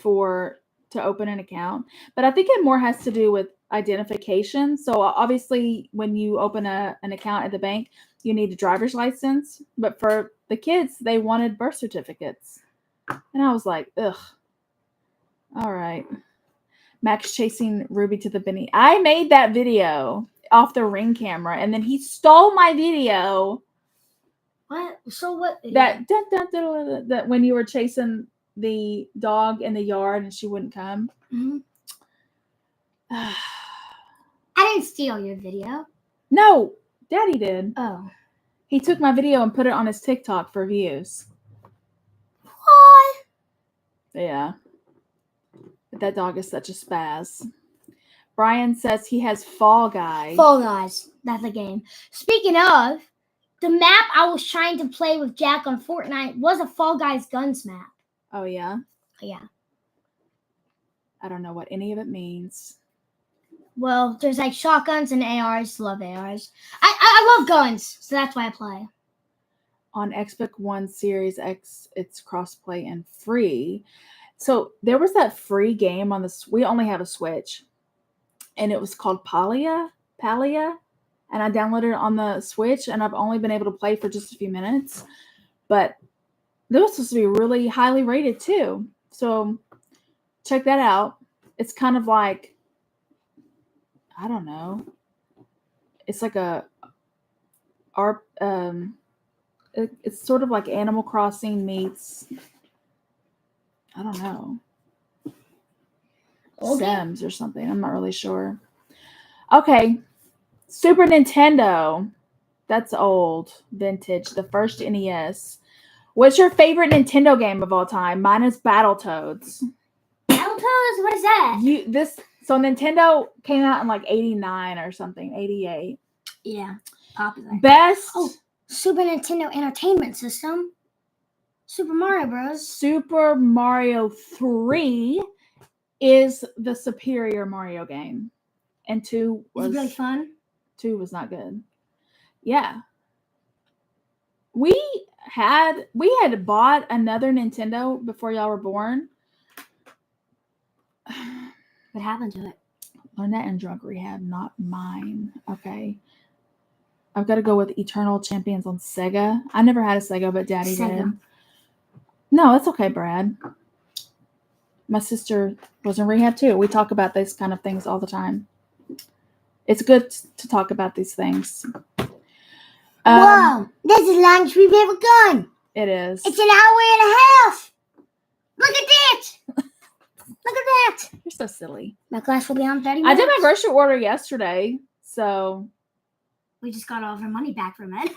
Speaker 2: to open an account, but I think it more has to do with identification. So obviously when you open an account at the bank, you need a driver's license, but for the kids, they wanted birth certificates. And I was like, ugh. All right. Max chasing Ruby to the Benny. I made that video off the Ring camera, and then he stole my video.
Speaker 1: What? So what?
Speaker 2: That when you were chasing the dog in the yard and she wouldn't come.
Speaker 1: Mm-hmm. I didn't steal your video.
Speaker 2: No, Daddy did.
Speaker 1: Oh.
Speaker 2: He took my video and put it on his TikTok for views.
Speaker 1: What?
Speaker 2: Yeah. But that dog is such a spaz. Brian says he has Fall Guys.
Speaker 1: Fall Guys. That's a game. Speaking of, the map I was trying to play with Jack on Fortnite was a Fall Guys guns map.
Speaker 2: Oh, yeah?
Speaker 1: Yeah.
Speaker 2: I don't know what any of it means.
Speaker 1: Well, there's like shotguns and ARs. Love ARs. I love guns, so that's why I play.
Speaker 2: On Xbox One Series X, it's crossplay and free. So there was that free game on we only have a Switch, and it was called Palia, and I downloaded it on the Switch, and I've only been able to play for just a few minutes, but that was supposed to be really highly rated too. So check that out. It's kind of like, I don't know. It's like it's sort of like Animal Crossing meets, I don't know, Sims or something. I'm not really sure. Okay. Super Nintendo. That's old. Vintage. The first NES. What's your favorite Nintendo game of all time? Mine is Battletoads.
Speaker 1: Battletoads? What is that?
Speaker 2: So Nintendo came out in like 89 or something. 88.
Speaker 1: Yeah. Popular.
Speaker 2: Best.
Speaker 1: Oh, Super Nintendo Entertainment System. Super Mario Bros.
Speaker 2: Super Mario 3 is the superior Mario game. And 2 was...
Speaker 1: Is it really fun?
Speaker 2: 2 was not good. Yeah. We had bought another Nintendo before y'all were born.
Speaker 1: What happened to it?
Speaker 2: Learn that in drug rehab, not mine. Okay. I've got to go with Eternal Champions on Sega. I never had a Sega, but Daddy did. No, that's okay, Brad. My sister was in rehab too. We talk about these kind of things all the time. It's good to talk about these things.
Speaker 1: Whoa, this is the longest we've ever gone.
Speaker 2: It is.
Speaker 1: It's an hour and a half. Look at that. Look at that.
Speaker 2: You're so silly.
Speaker 1: My class will be on 30 minutes.
Speaker 2: I did my grocery order yesterday, so.
Speaker 1: We just got all of our money back from it.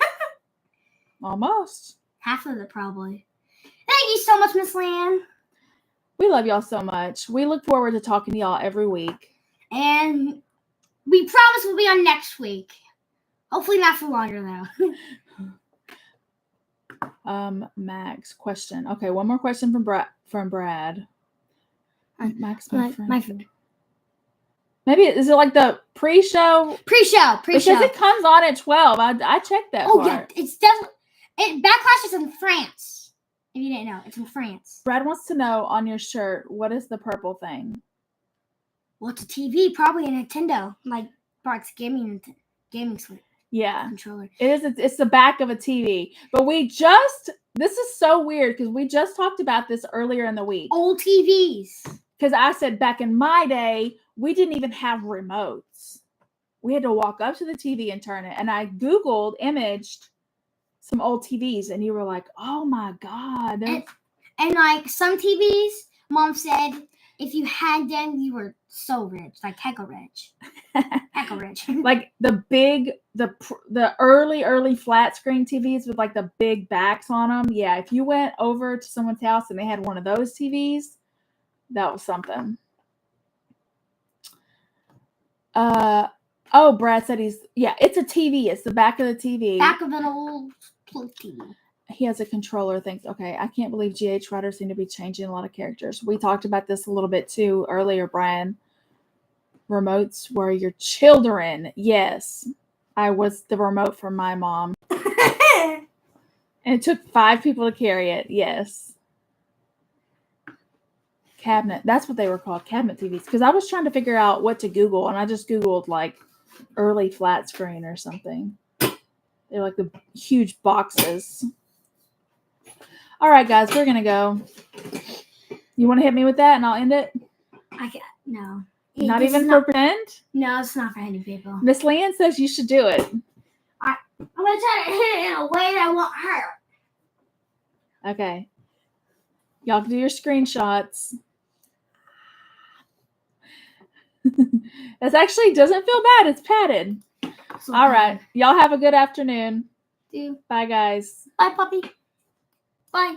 Speaker 2: Almost.
Speaker 1: Half of it, probably. Thank you so much, Miss Lan.
Speaker 2: We love y'all so much. We look forward to talking to y'all every week.
Speaker 1: And we promise we'll be on next week. Hopefully not for longer, though.
Speaker 2: Max, question. Okay, one more question from Brad. Max, my friend. Maybe is it like the pre-show?
Speaker 1: Pre-show.
Speaker 2: Because it comes on at 12. I checked that part.
Speaker 1: Yeah, it's definitely. Backlash is in France. If you didn't know, it's in France.
Speaker 2: Brad wants to know on your shirt, what is the purple thing?
Speaker 1: Well, it's a TV, probably a Nintendo, like Bart's gaming suite
Speaker 2: Yeah,
Speaker 1: controller.
Speaker 2: it is. It's the back of a TV. But this is so weird because we just talked about this earlier in the week.
Speaker 1: Old TVs.
Speaker 2: Because I said back in my day, we didn't even have remotes. We had to walk up to the TV and turn it. And I imaged some old TVs, and you were like, "Oh my God!"
Speaker 1: And like some TVs, Mom said, if you had them, you were so rich, like hecka rich, hecka rich.
Speaker 2: Like the early flat screen TVs with like the big backs on them. Yeah, if you went over to someone's house and they had one of those TVs, that was something. Oh, Brad said it's a TV. It's the back of the TV.
Speaker 1: Back of an old TV.
Speaker 2: He has a controller. Thanks. Okay, I can't believe GH writers seem to be changing a lot of characters. We talked about this a little bit too earlier, Brian. Remotes were your children. Yes, I was the remote for my mom. And it took 5 people to carry it. Yes. Cabinet. That's what they were called, cabinet TVs. Because I was trying to figure out what to Google, and I just Googled like early flat screen or something. They're like the huge boxes. All right, guys, we're going to go. You want to hit me with that and I'll end it?
Speaker 1: I can't. No.
Speaker 2: Not
Speaker 1: This
Speaker 2: even
Speaker 1: is
Speaker 2: for
Speaker 1: not-
Speaker 2: pretend?
Speaker 1: No, it's not for any people.
Speaker 2: Miss Leanne says you should do it.
Speaker 1: I'm going to try to hit it in a way that won't hurt.
Speaker 2: Okay. Y'all can do your screenshots. That actually doesn't feel bad. It's padded.
Speaker 1: So
Speaker 2: All right. Y'all have a good afternoon.
Speaker 1: Do.
Speaker 2: Bye, guys.
Speaker 1: Bye, puppy. Bye.